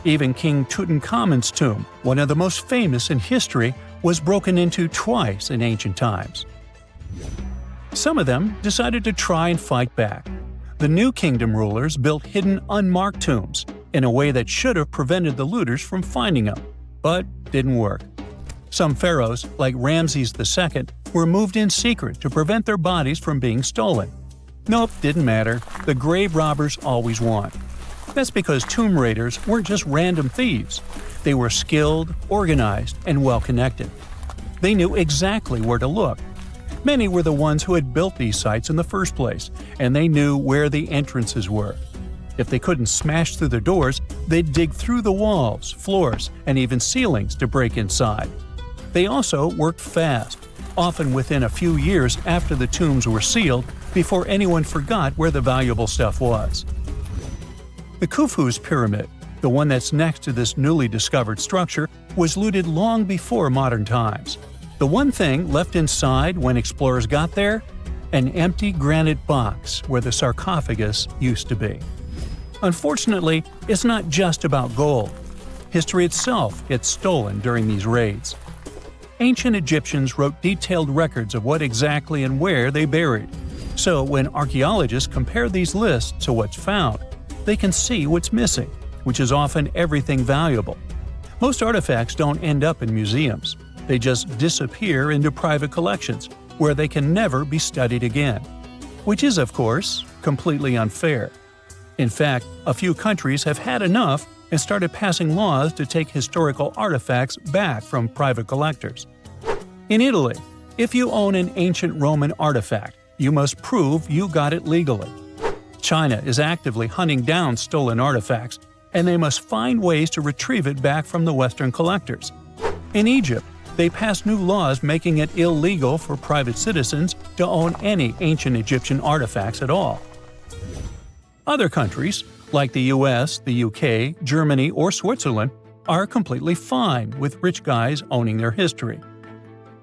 Even King Tutankhamun's tomb, one of the most famous in history, was broken into twice in ancient times. Some of them decided to try and fight back. The New Kingdom rulers built hidden unmarked tombs in a way that should have prevented the looters from finding them, but didn't work. Some pharaohs, like Ramses II, were moved in secret to prevent their bodies from being stolen. Nope, didn't matter. The grave robbers always won. That's because tomb raiders weren't just random thieves. They were skilled, organized, and well-connected. They knew exactly where to look. Many were the ones who had built these sites in the first place, and they knew where the entrances were. If they couldn't smash through the doors, they'd dig through the walls, floors, and even ceilings to break inside. They also worked fast, often within a few years after the tombs were sealed, before anyone forgot where the valuable stuff was. The Khufu's pyramid, the one that's next to this newly discovered structure, was looted long before modern times. The one thing left inside when explorers got there? An empty granite box where the sarcophagus used to be. Unfortunately, it's not just about gold. History itself gets stolen during these raids. Ancient Egyptians wrote detailed records of what exactly and where they buried. So when archaeologists compare these lists to what's found, they can see what's missing, which is often everything valuable. Most artifacts don't end up in museums. They just disappear into private collections, where they can never be studied again. Which is, of course, completely unfair. In fact, a few countries have had enough and started passing laws to take historical artifacts back from private collectors. In Italy, if you own an ancient Roman artifact, you must prove you got it legally. China is actively hunting down stolen artifacts, and they must find ways to retrieve it back from the Western collectors. In Egypt, they passed new laws making it illegal for private citizens to own any ancient Egyptian artifacts at all. Other countries, like the US, the UK, Germany, or Switzerland, are completely fine with rich guys owning their history.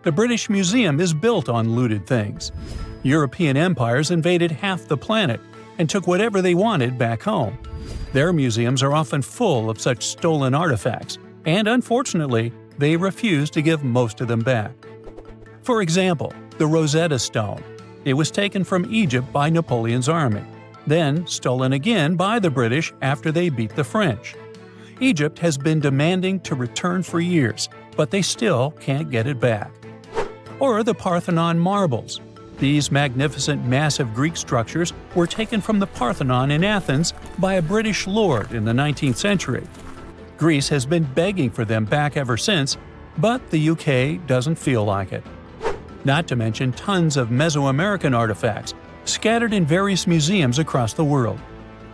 The British Museum is built on looted things. European empires invaded half the planet and took whatever they wanted back home. Their museums are often full of such stolen artifacts, and unfortunately, they refuse to give most of them back. For example, the Rosetta Stone. It was taken from Egypt by Napoleon's army, then stolen again by the British after they beat the French. Egypt has been demanding to return for years, but they still can't get it back. Or the Parthenon marbles. These magnificent massive Greek structures were taken from the Parthenon in Athens by a British lord in the 19th century. Greece has been begging for them back ever since, but the UK doesn't feel like it. Not to mention tons of Mesoamerican artifacts, scattered in various museums across the world.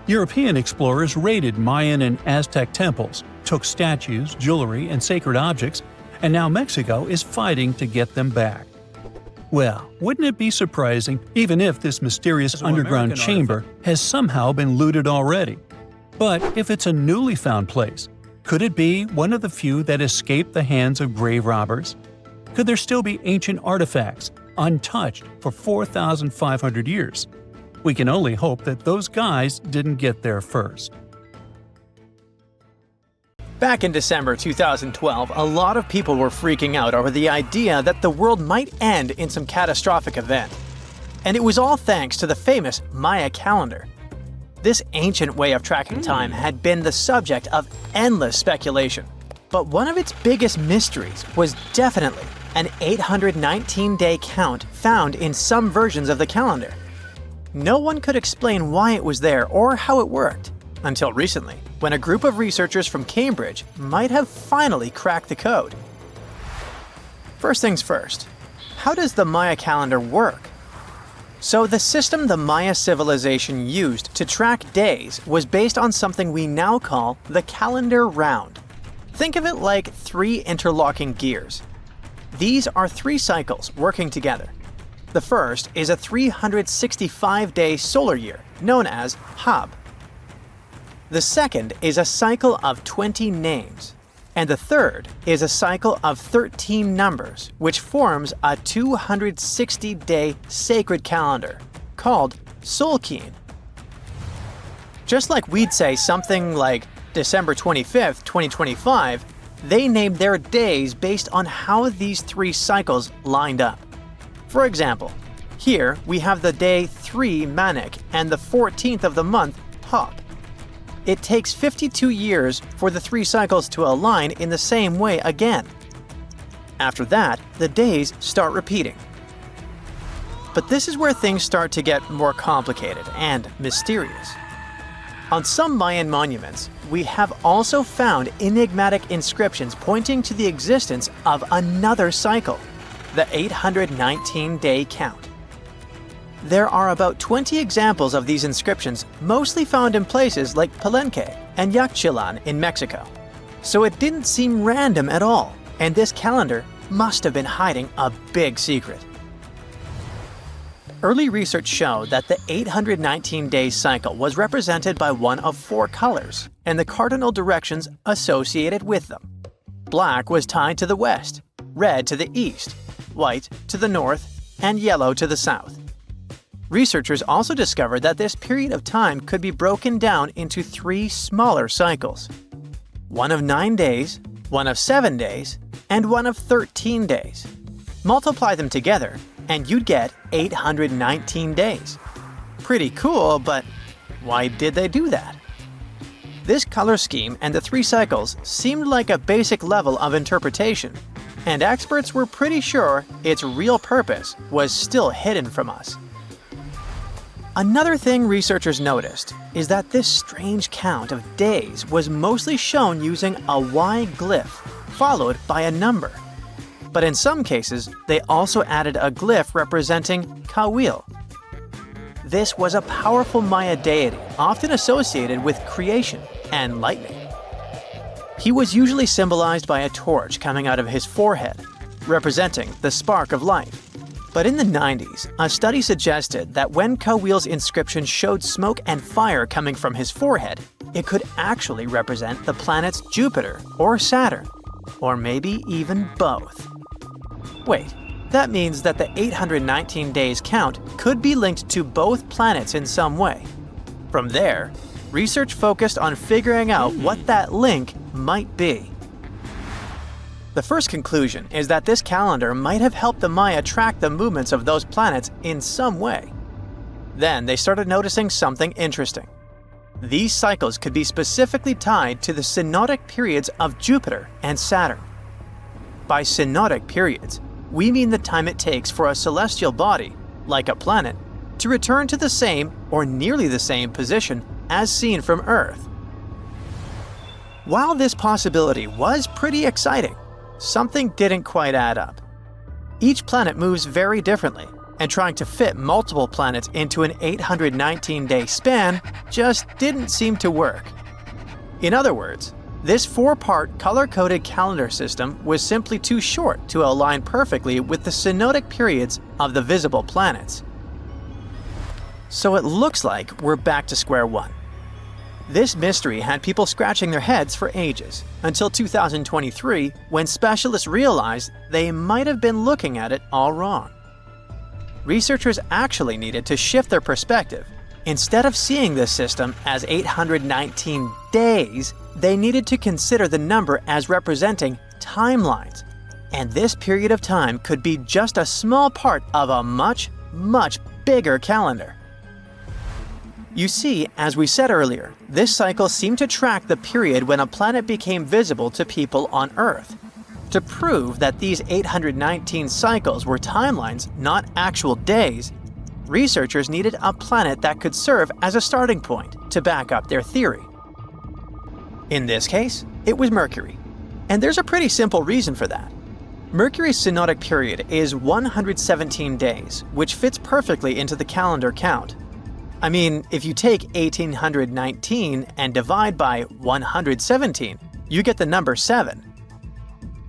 European explorers raided Mayan and Aztec temples, took statues, jewelry, and sacred objects, and now Mexico is fighting to get them back. Well, wouldn't it be surprising even if this mysterious underground chamber has somehow been looted already? But if it's a newly found place, could it be one of the few that escaped the hands of grave robbers? Could there still be ancient artifacts, untouched for 4,500 years? We can only hope that those guys didn't get there first. Back in December 2012, a lot of people were freaking out over the idea that the world might end in some catastrophic event. And it was all thanks to the famous Maya calendar. This ancient way of tracking time had been the subject of endless speculation. But one of its biggest mysteries was definitely an 819-day count found in some versions of the calendar. No one could explain why it was there or how it worked, until recently, when a group of researchers from Cambridge might have finally cracked the code. First things first, how does the Maya calendar work? So the system the Maya civilization used to track days was based on something we now call the calendar round. Think of it like 3 interlocking gears. These are 3 cycles working together. The first is a 365-day solar year, known as Hab. The second is a cycle of 20 names. And the third is a cycle of 13 numbers, which forms a 260-day sacred calendar, called Solkeen. Just like we'd say something like December 25th, 2025, they named their days based on how these 3 cycles lined up. For example, here we have the day 3 Manik and the 14th of the month Hop. It takes 52 years for the 3 cycles to align in the same way again. After that, the days start repeating. But this is where things start to get more complicated and mysterious. On some Mayan monuments, we have also found enigmatic inscriptions pointing to the existence of another cycle, the 819-day count. There are about 20 examples of these inscriptions, mostly found in places like Palenque and Yaxchilan in Mexico. So it didn't seem random at all, and this calendar must have been hiding a big secret. Early research showed that the 819-day cycle was represented by one of 4 colors and the cardinal directions associated with them. Black was tied to the west, red to the east, white to the north, and yellow to the south. Researchers also discovered that this period of time could be broken down into 3 smaller cycles: one of 9 days, one of 7 days, and one of 13 days. Multiply them together, and you'd get 819 days. Pretty cool, but why did they do that? This color scheme and the 3 cycles seemed like a basic level of interpretation, and experts were pretty sure its real purpose was still hidden from us. Another thing researchers noticed is that this strange count of days was mostly shown using a Y glyph followed by a number. But in some cases, they also added a glyph representing Kawil. This was a powerful Maya deity often associated with creation and lightning. He was usually symbolized by a torch coming out of his forehead, representing the spark of life. But in the 90s, a study suggested that when Kawil's inscription showed smoke and fire coming from his forehead, it could actually represent the planets Jupiter or Saturn, or maybe even both. Wait, that means that the 819 days count could be linked to both planets in some way. From there, research focused on figuring out what that link might be. The first conclusion is that this calendar might have helped the Maya track the movements of those planets in some way. Then they started noticing something interesting. These cycles could be specifically tied to the synodic periods of Jupiter and Saturn. By synodic periods, we mean the time it takes for a celestial body, like a planet, to return to the same or nearly the same position as seen from Earth. While this possibility was pretty exciting, something didn't quite add up. Each planet moves very differently, and trying to fit multiple planets into an 819-day span just didn't seem to work. In other words, this 4-part color-coded calendar system was simply too short to align perfectly with the synodic periods of the visible planets. So it looks like we're back to square one. This mystery had people scratching their heads for ages, until 2023, when specialists realized they might have been looking at it all wrong. Researchers actually needed to shift their perspective. Instead of seeing this system as 819 days, they needed to consider the number as representing timelines. And this period of time could be just a small part of a much, much bigger calendar. You see, as we said earlier, this cycle seemed to track the period when a planet became visible to people on Earth. To prove that these 819 cycles were timelines, not actual days, researchers needed a planet that could serve as a starting point to back up their theory. In this case, it was Mercury. And there's a pretty simple reason for that. Mercury's synodic period is 117 days, which fits perfectly into the calendar count. I mean, if you take 1819 and divide by 117, you get the number 7.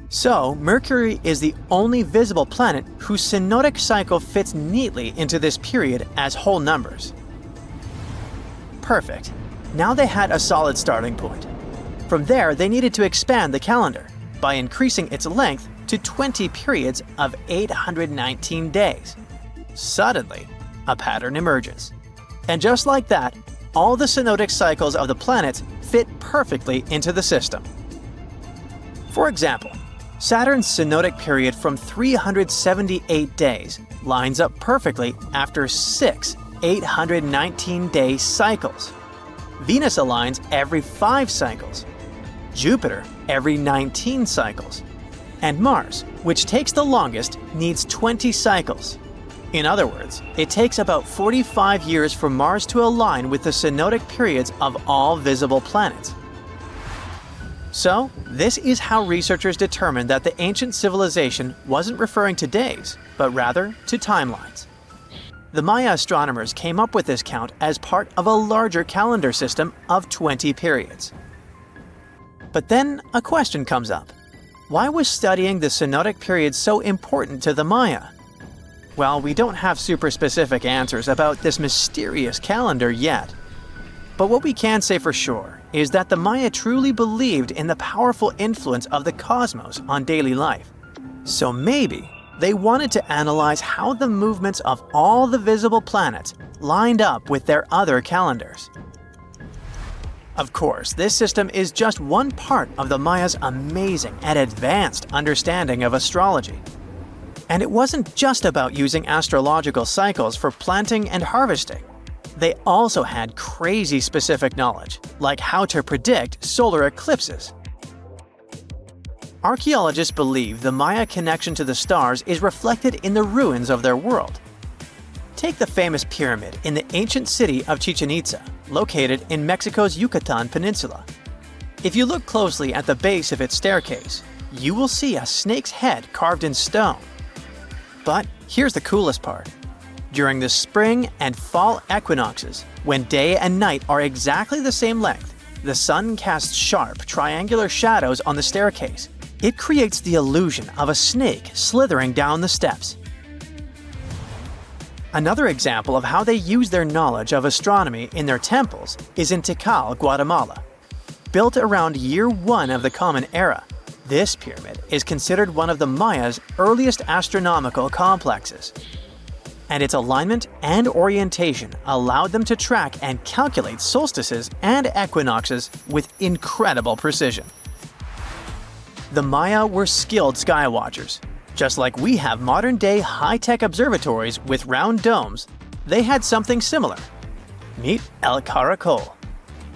So, Mercury is the only visible planet whose synodic cycle fits neatly into this period as whole numbers. Perfect. Now they had a solid starting point. From there, they needed to expand the calendar by increasing its length to 20 periods of 819 days. Suddenly, a pattern emerges. And just like that, all the synodic cycles of the planets fit perfectly into the system. For example, Saturn's synodic period from 378 days lines up perfectly after 6 819-day cycles. Venus aligns every 5 cycles. Jupiter every 19 cycles. And Mars, which takes the longest, needs 20 cycles. In other words, it takes about 45 years for Mars to align with the synodic periods of all visible planets. So, this is how researchers determined that the ancient civilization wasn't referring to days, but rather to timelines. The Maya astronomers came up with this count as part of a larger calendar system of 20 periods. But then a question comes up. Why was studying the synodic period so important to the Maya? Well, we don't have super specific answers about this mysterious calendar yet. But what we can say for sure is that the Maya truly believed in the powerful influence of the cosmos on daily life. So maybe they wanted to analyze how the movements of all the visible planets lined up with their other calendars. Of course, this system is just one part of the Maya's amazing and advanced understanding of astrology. And it wasn't just about using astrological cycles for planting and harvesting. They also had crazy specific knowledge, like how to predict solar eclipses. Archaeologists believe the Maya connection to the stars is reflected in the ruins of their world. Take the famous pyramid in the ancient city of Chichen Itza, located in Mexico's Yucatan Peninsula. If you look closely at the base of its staircase, you will see a snake's head carved in stone. But here's the coolest part. During the spring and fall equinoxes, when day and night are exactly the same length, the sun casts sharp, triangular shadows on the staircase. It creates the illusion of a snake slithering down the steps. Another example of how they use their knowledge of astronomy in their temples is in Tikal, Guatemala. Built around year 1 of the Common Era, this pyramid is considered one of the Maya's earliest astronomical complexes. And its alignment and orientation allowed them to track and calculate solstices and equinoxes with incredible precision. The Maya were skilled sky watchers. Just like we have modern-day high-tech observatories with round domes, they had something similar. Meet El Caracol.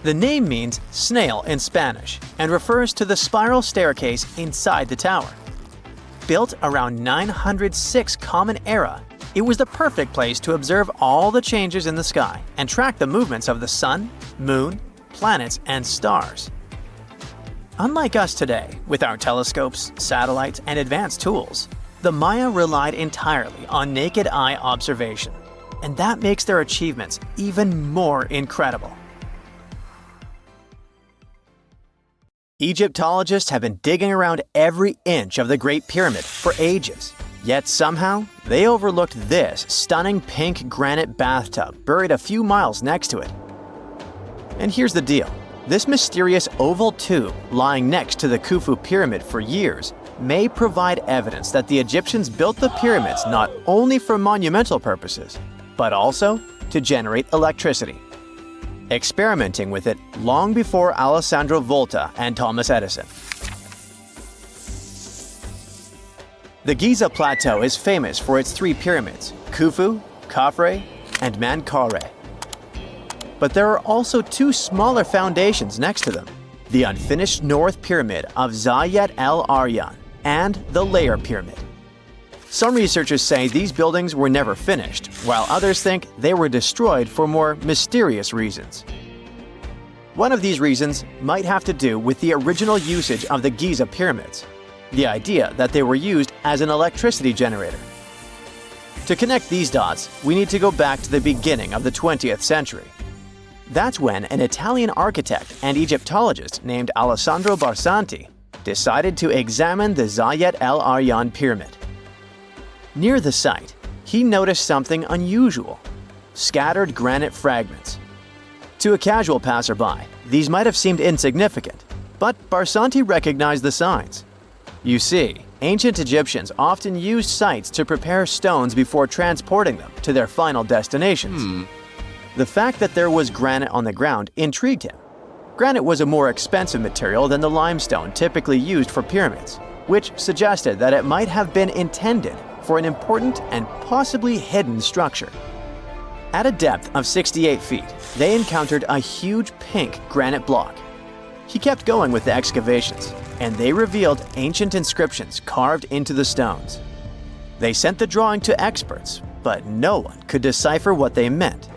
The name means snail in Spanish and refers to the spiral staircase inside the tower. Built around 906 Common Era, it was the perfect place to observe all the changes in the sky and track the movements of the sun, moon, planets, and stars. Unlike us today, with our telescopes, satellites, and advanced tools, the Maya relied entirely on naked eye observation, and that makes their achievements even more incredible. Egyptologists have been digging around every inch of the Great Pyramid for ages, yet somehow they overlooked this stunning pink granite bathtub buried a few miles next to it. And here's the deal. This mysterious oval tube lying next to the Khufu pyramid for years may provide evidence that the Egyptians built the pyramids not only for monumental purposes, but also to generate electricity, experimenting with it long before Alessandro Volta and Thomas Edison. The Giza Plateau is famous for its 3 pyramids, Khufu, Khafre, and Menkaure. But there are also 2 smaller foundations next to them, the unfinished North Pyramid of Zayat el-Aryan and the Layer Pyramid. Some researchers say these buildings were never finished, while others think they were destroyed for more mysterious reasons. One of these reasons might have to do with the original usage of the Giza pyramids, the idea that they were used as an electricity generator. To connect these dots, we need to go back to the beginning of the 20th century. That's when an Italian architect and Egyptologist named Alessandro Barsanti decided to examine the Zayat el-Aryan pyramid. Near the site, he noticed something unusual: scattered granite fragments. To a casual passerby, these might have seemed insignificant, but Barsanti recognized the signs. You see, ancient Egyptians often used sites to prepare stones before transporting them to their final destinations. The fact that there was granite on the ground intrigued him. Granite was a more expensive material than the limestone typically used for pyramids, which suggested that it might have been intended for an important and possibly hidden structure. At a depth of 68 feet, they encountered a huge pink granite block. He kept going with the excavations, and they revealed ancient inscriptions carved into the stones. They sent the drawing to experts, but no one could decipher what they meant.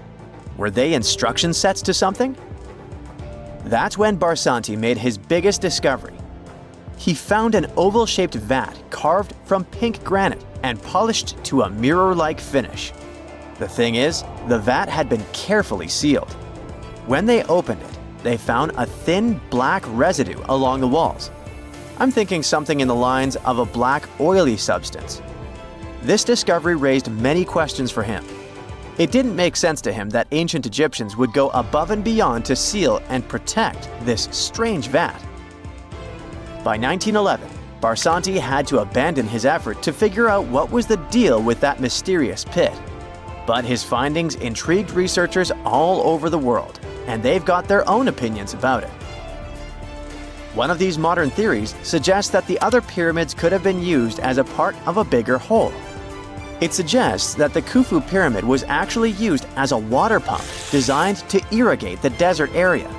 Were they instruction sets to something? That's when Barsanti made his biggest discovery. He found an oval-shaped vat carved from pink granite and polished to a mirror-like finish. The thing is, the vat had been carefully sealed. When they opened it, they found a thin black residue along the walls. I'm thinking something in the lines of a black oily substance. This discovery raised many questions for him. It didn't make sense to him that ancient Egyptians would go above and beyond to seal and protect this strange vat. By 1911, Barsanti had to abandon his effort to figure out what was the deal with that mysterious pit. But his findings intrigued researchers all over the world, and they've got their own opinions about it. One of these modern theories suggests that the other pyramids could have been used as a part of a bigger whole. It suggests that the Khufu pyramid was actually used as a water pump designed to irrigate the desert area.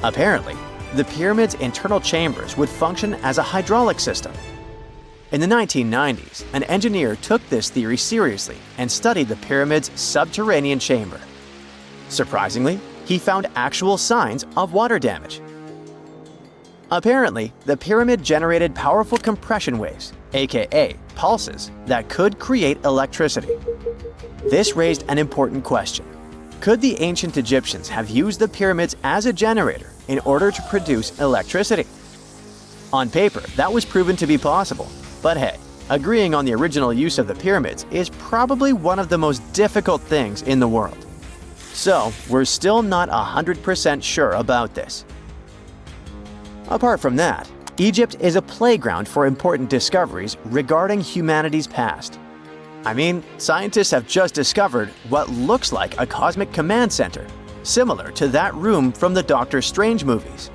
Apparently, the pyramid's internal chambers would function as a hydraulic system. In the 1990s, an engineer took this theory seriously and studied the pyramid's subterranean chamber. Surprisingly, he found actual signs of water damage. Apparently, the pyramid generated powerful compression waves, aka pulses, that could create electricity. This raised an important question. Could the ancient Egyptians have used the pyramids as a generator in order to produce electricity? On paper, that was proven to be possible, but hey, agreeing on the original use of the pyramids is probably one of the most difficult things in the world. So, we're still not 100% sure about this. Apart from that, Egypt is a playground for important discoveries regarding humanity's past. I mean, scientists have just discovered what looks like a cosmic command center, similar to that room from the Doctor Strange movies.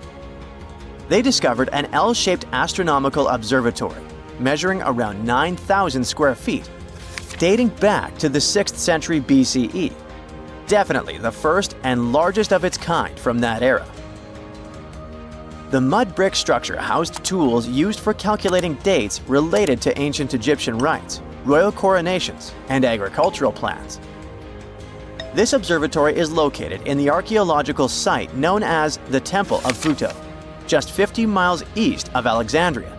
They discovered an L-shaped astronomical observatory, measuring around 9,000 square feet, dating back to the 6th century BCE. Definitely the first and largest of its kind from that era. The mud brick structure housed tools used for calculating dates related to ancient Egyptian rites, royal coronations, and agricultural plans. This observatory is located in the archaeological site known as the Temple of Phuto, just 50 miles east of Alexandria.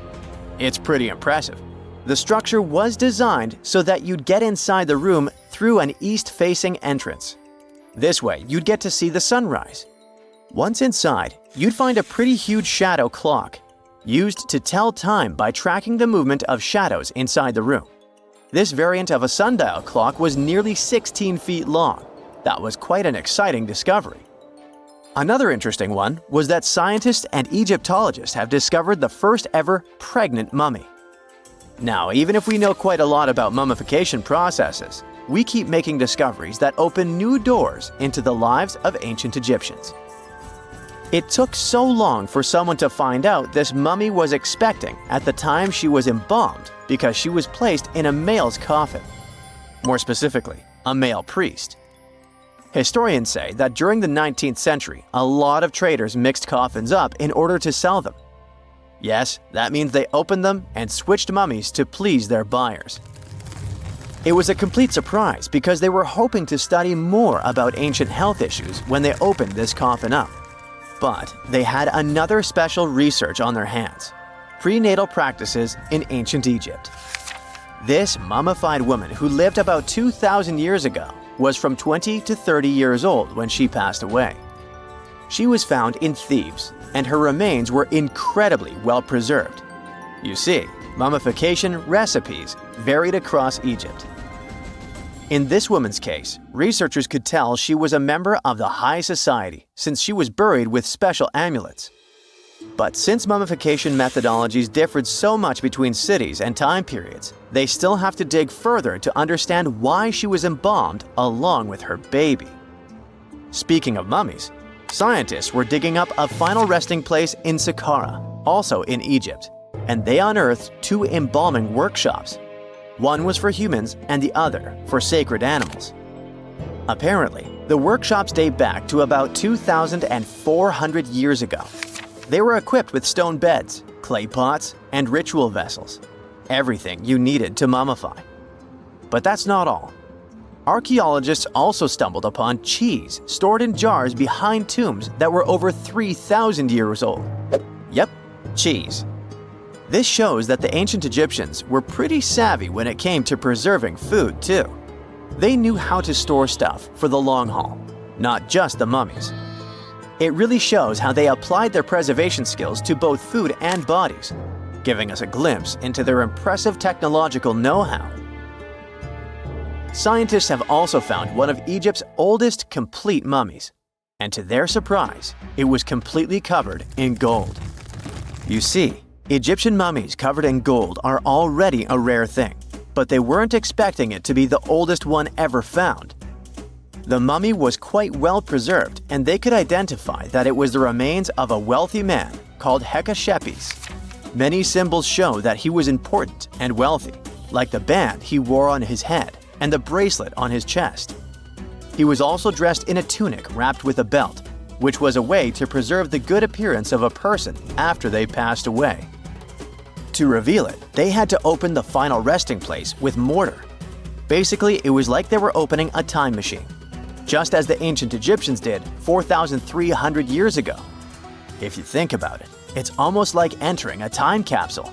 It's pretty impressive. The structure was designed so that you'd get inside the room through an east-facing entrance. This way, you'd get to see the sunrise. Once inside, you'd find a pretty huge shadow clock, used to tell time by tracking the movement of shadows inside the room. This variant of a sundial clock was nearly 16 feet long. That was quite an exciting discovery. Another interesting one was that scientists and Egyptologists have discovered the first ever pregnant mummy. Now, even if we know quite a lot about mummification processes, we keep making discoveries that open new doors into the lives of ancient Egyptians. It took so long for someone to find out this mummy was expecting at the time she was embalmed because she was placed in a male's coffin. More specifically, a male priest. Historians say that during the 19th century, a lot of traders mixed coffins up in order to sell them. Yes, that means they opened them and switched mummies to please their buyers. It was a complete surprise because they were hoping to study more about ancient health issues when they opened this coffin up. But they had another special research on their hands: prenatal practices in ancient Egypt. This mummified woman who lived about 2,000 years ago was from 20 to 30 years old when she passed away. She was found in Thebes, and her remains were incredibly well preserved. You see, mummification recipes varied across Egypt. In this woman's case, researchers could tell she was a member of the high society since she was buried with special amulets. But since mummification methodologies differed so much between cities and time periods, they still have to dig further to understand why she was embalmed along with her baby. Speaking of mummies, scientists were digging up a final resting place in Saqqara, also in Egypt, and they unearthed two embalming workshops. One was for humans and the other for sacred animals. Apparently, the workshops date back to about 2,400 years ago. They were equipped with stone beds, clay pots, and ritual vessels. Everything you needed to mummify. But that's not all. Archaeologists also stumbled upon cheese stored in jars behind tombs that were over 3,000 years old. Yep, cheese. This shows that the ancient Egyptians were pretty savvy when it came to preserving food, too. They knew how to store stuff for the long haul, not just the mummies. It really shows how they applied their preservation skills to both food and bodies, giving us a glimpse into their impressive technological know-how. Scientists have also found one of Egypt's oldest complete mummies, and to their surprise, it was completely covered in gold. You see, Egyptian mummies covered in gold are already a rare thing, but they weren't expecting it to be the oldest one ever found. The mummy was quite well preserved, and they could identify that it was the remains of a wealthy man called Hekashepes. Many symbols show that he was important and wealthy, like the band he wore on his head and the bracelet on his chest. He was also dressed in a tunic wrapped with a belt, which was a way to preserve the good appearance of a person after they passed away. To reveal it, they had to open the final resting place with mortar. Basically, it was like they were opening a time machine, just as the ancient Egyptians did 4,300 years ago. If you think about it, it's almost like entering a time capsule.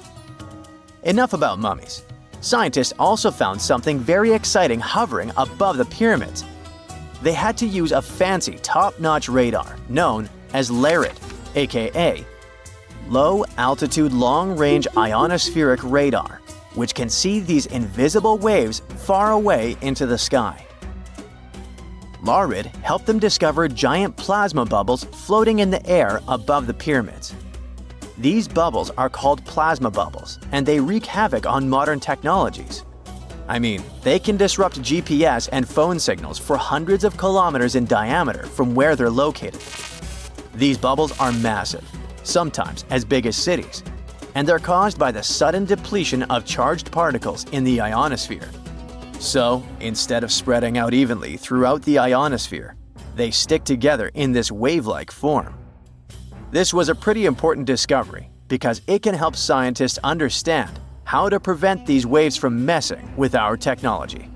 Enough about mummies. Scientists also found something very exciting hovering above the pyramids. They had to use a fancy top-notch radar known as LARID, aka Low Altitude Long Range Ionospheric Radar, which can see these invisible waves far away into the sky. LARID helped them discover giant plasma bubbles floating in the air above the pyramids. These bubbles are called plasma bubbles, and they wreak havoc on modern technologies. I mean, they can disrupt GPS and phone signals for hundreds of kilometers in diameter from where they're located. These bubbles are massive, sometimes as big as cities, and they're caused by the sudden depletion of charged particles in the ionosphere. So, instead of spreading out evenly throughout the ionosphere, they stick together in this wave-like form. This was a pretty important discovery because it can help scientists understand how to prevent these waves from messing with our technology.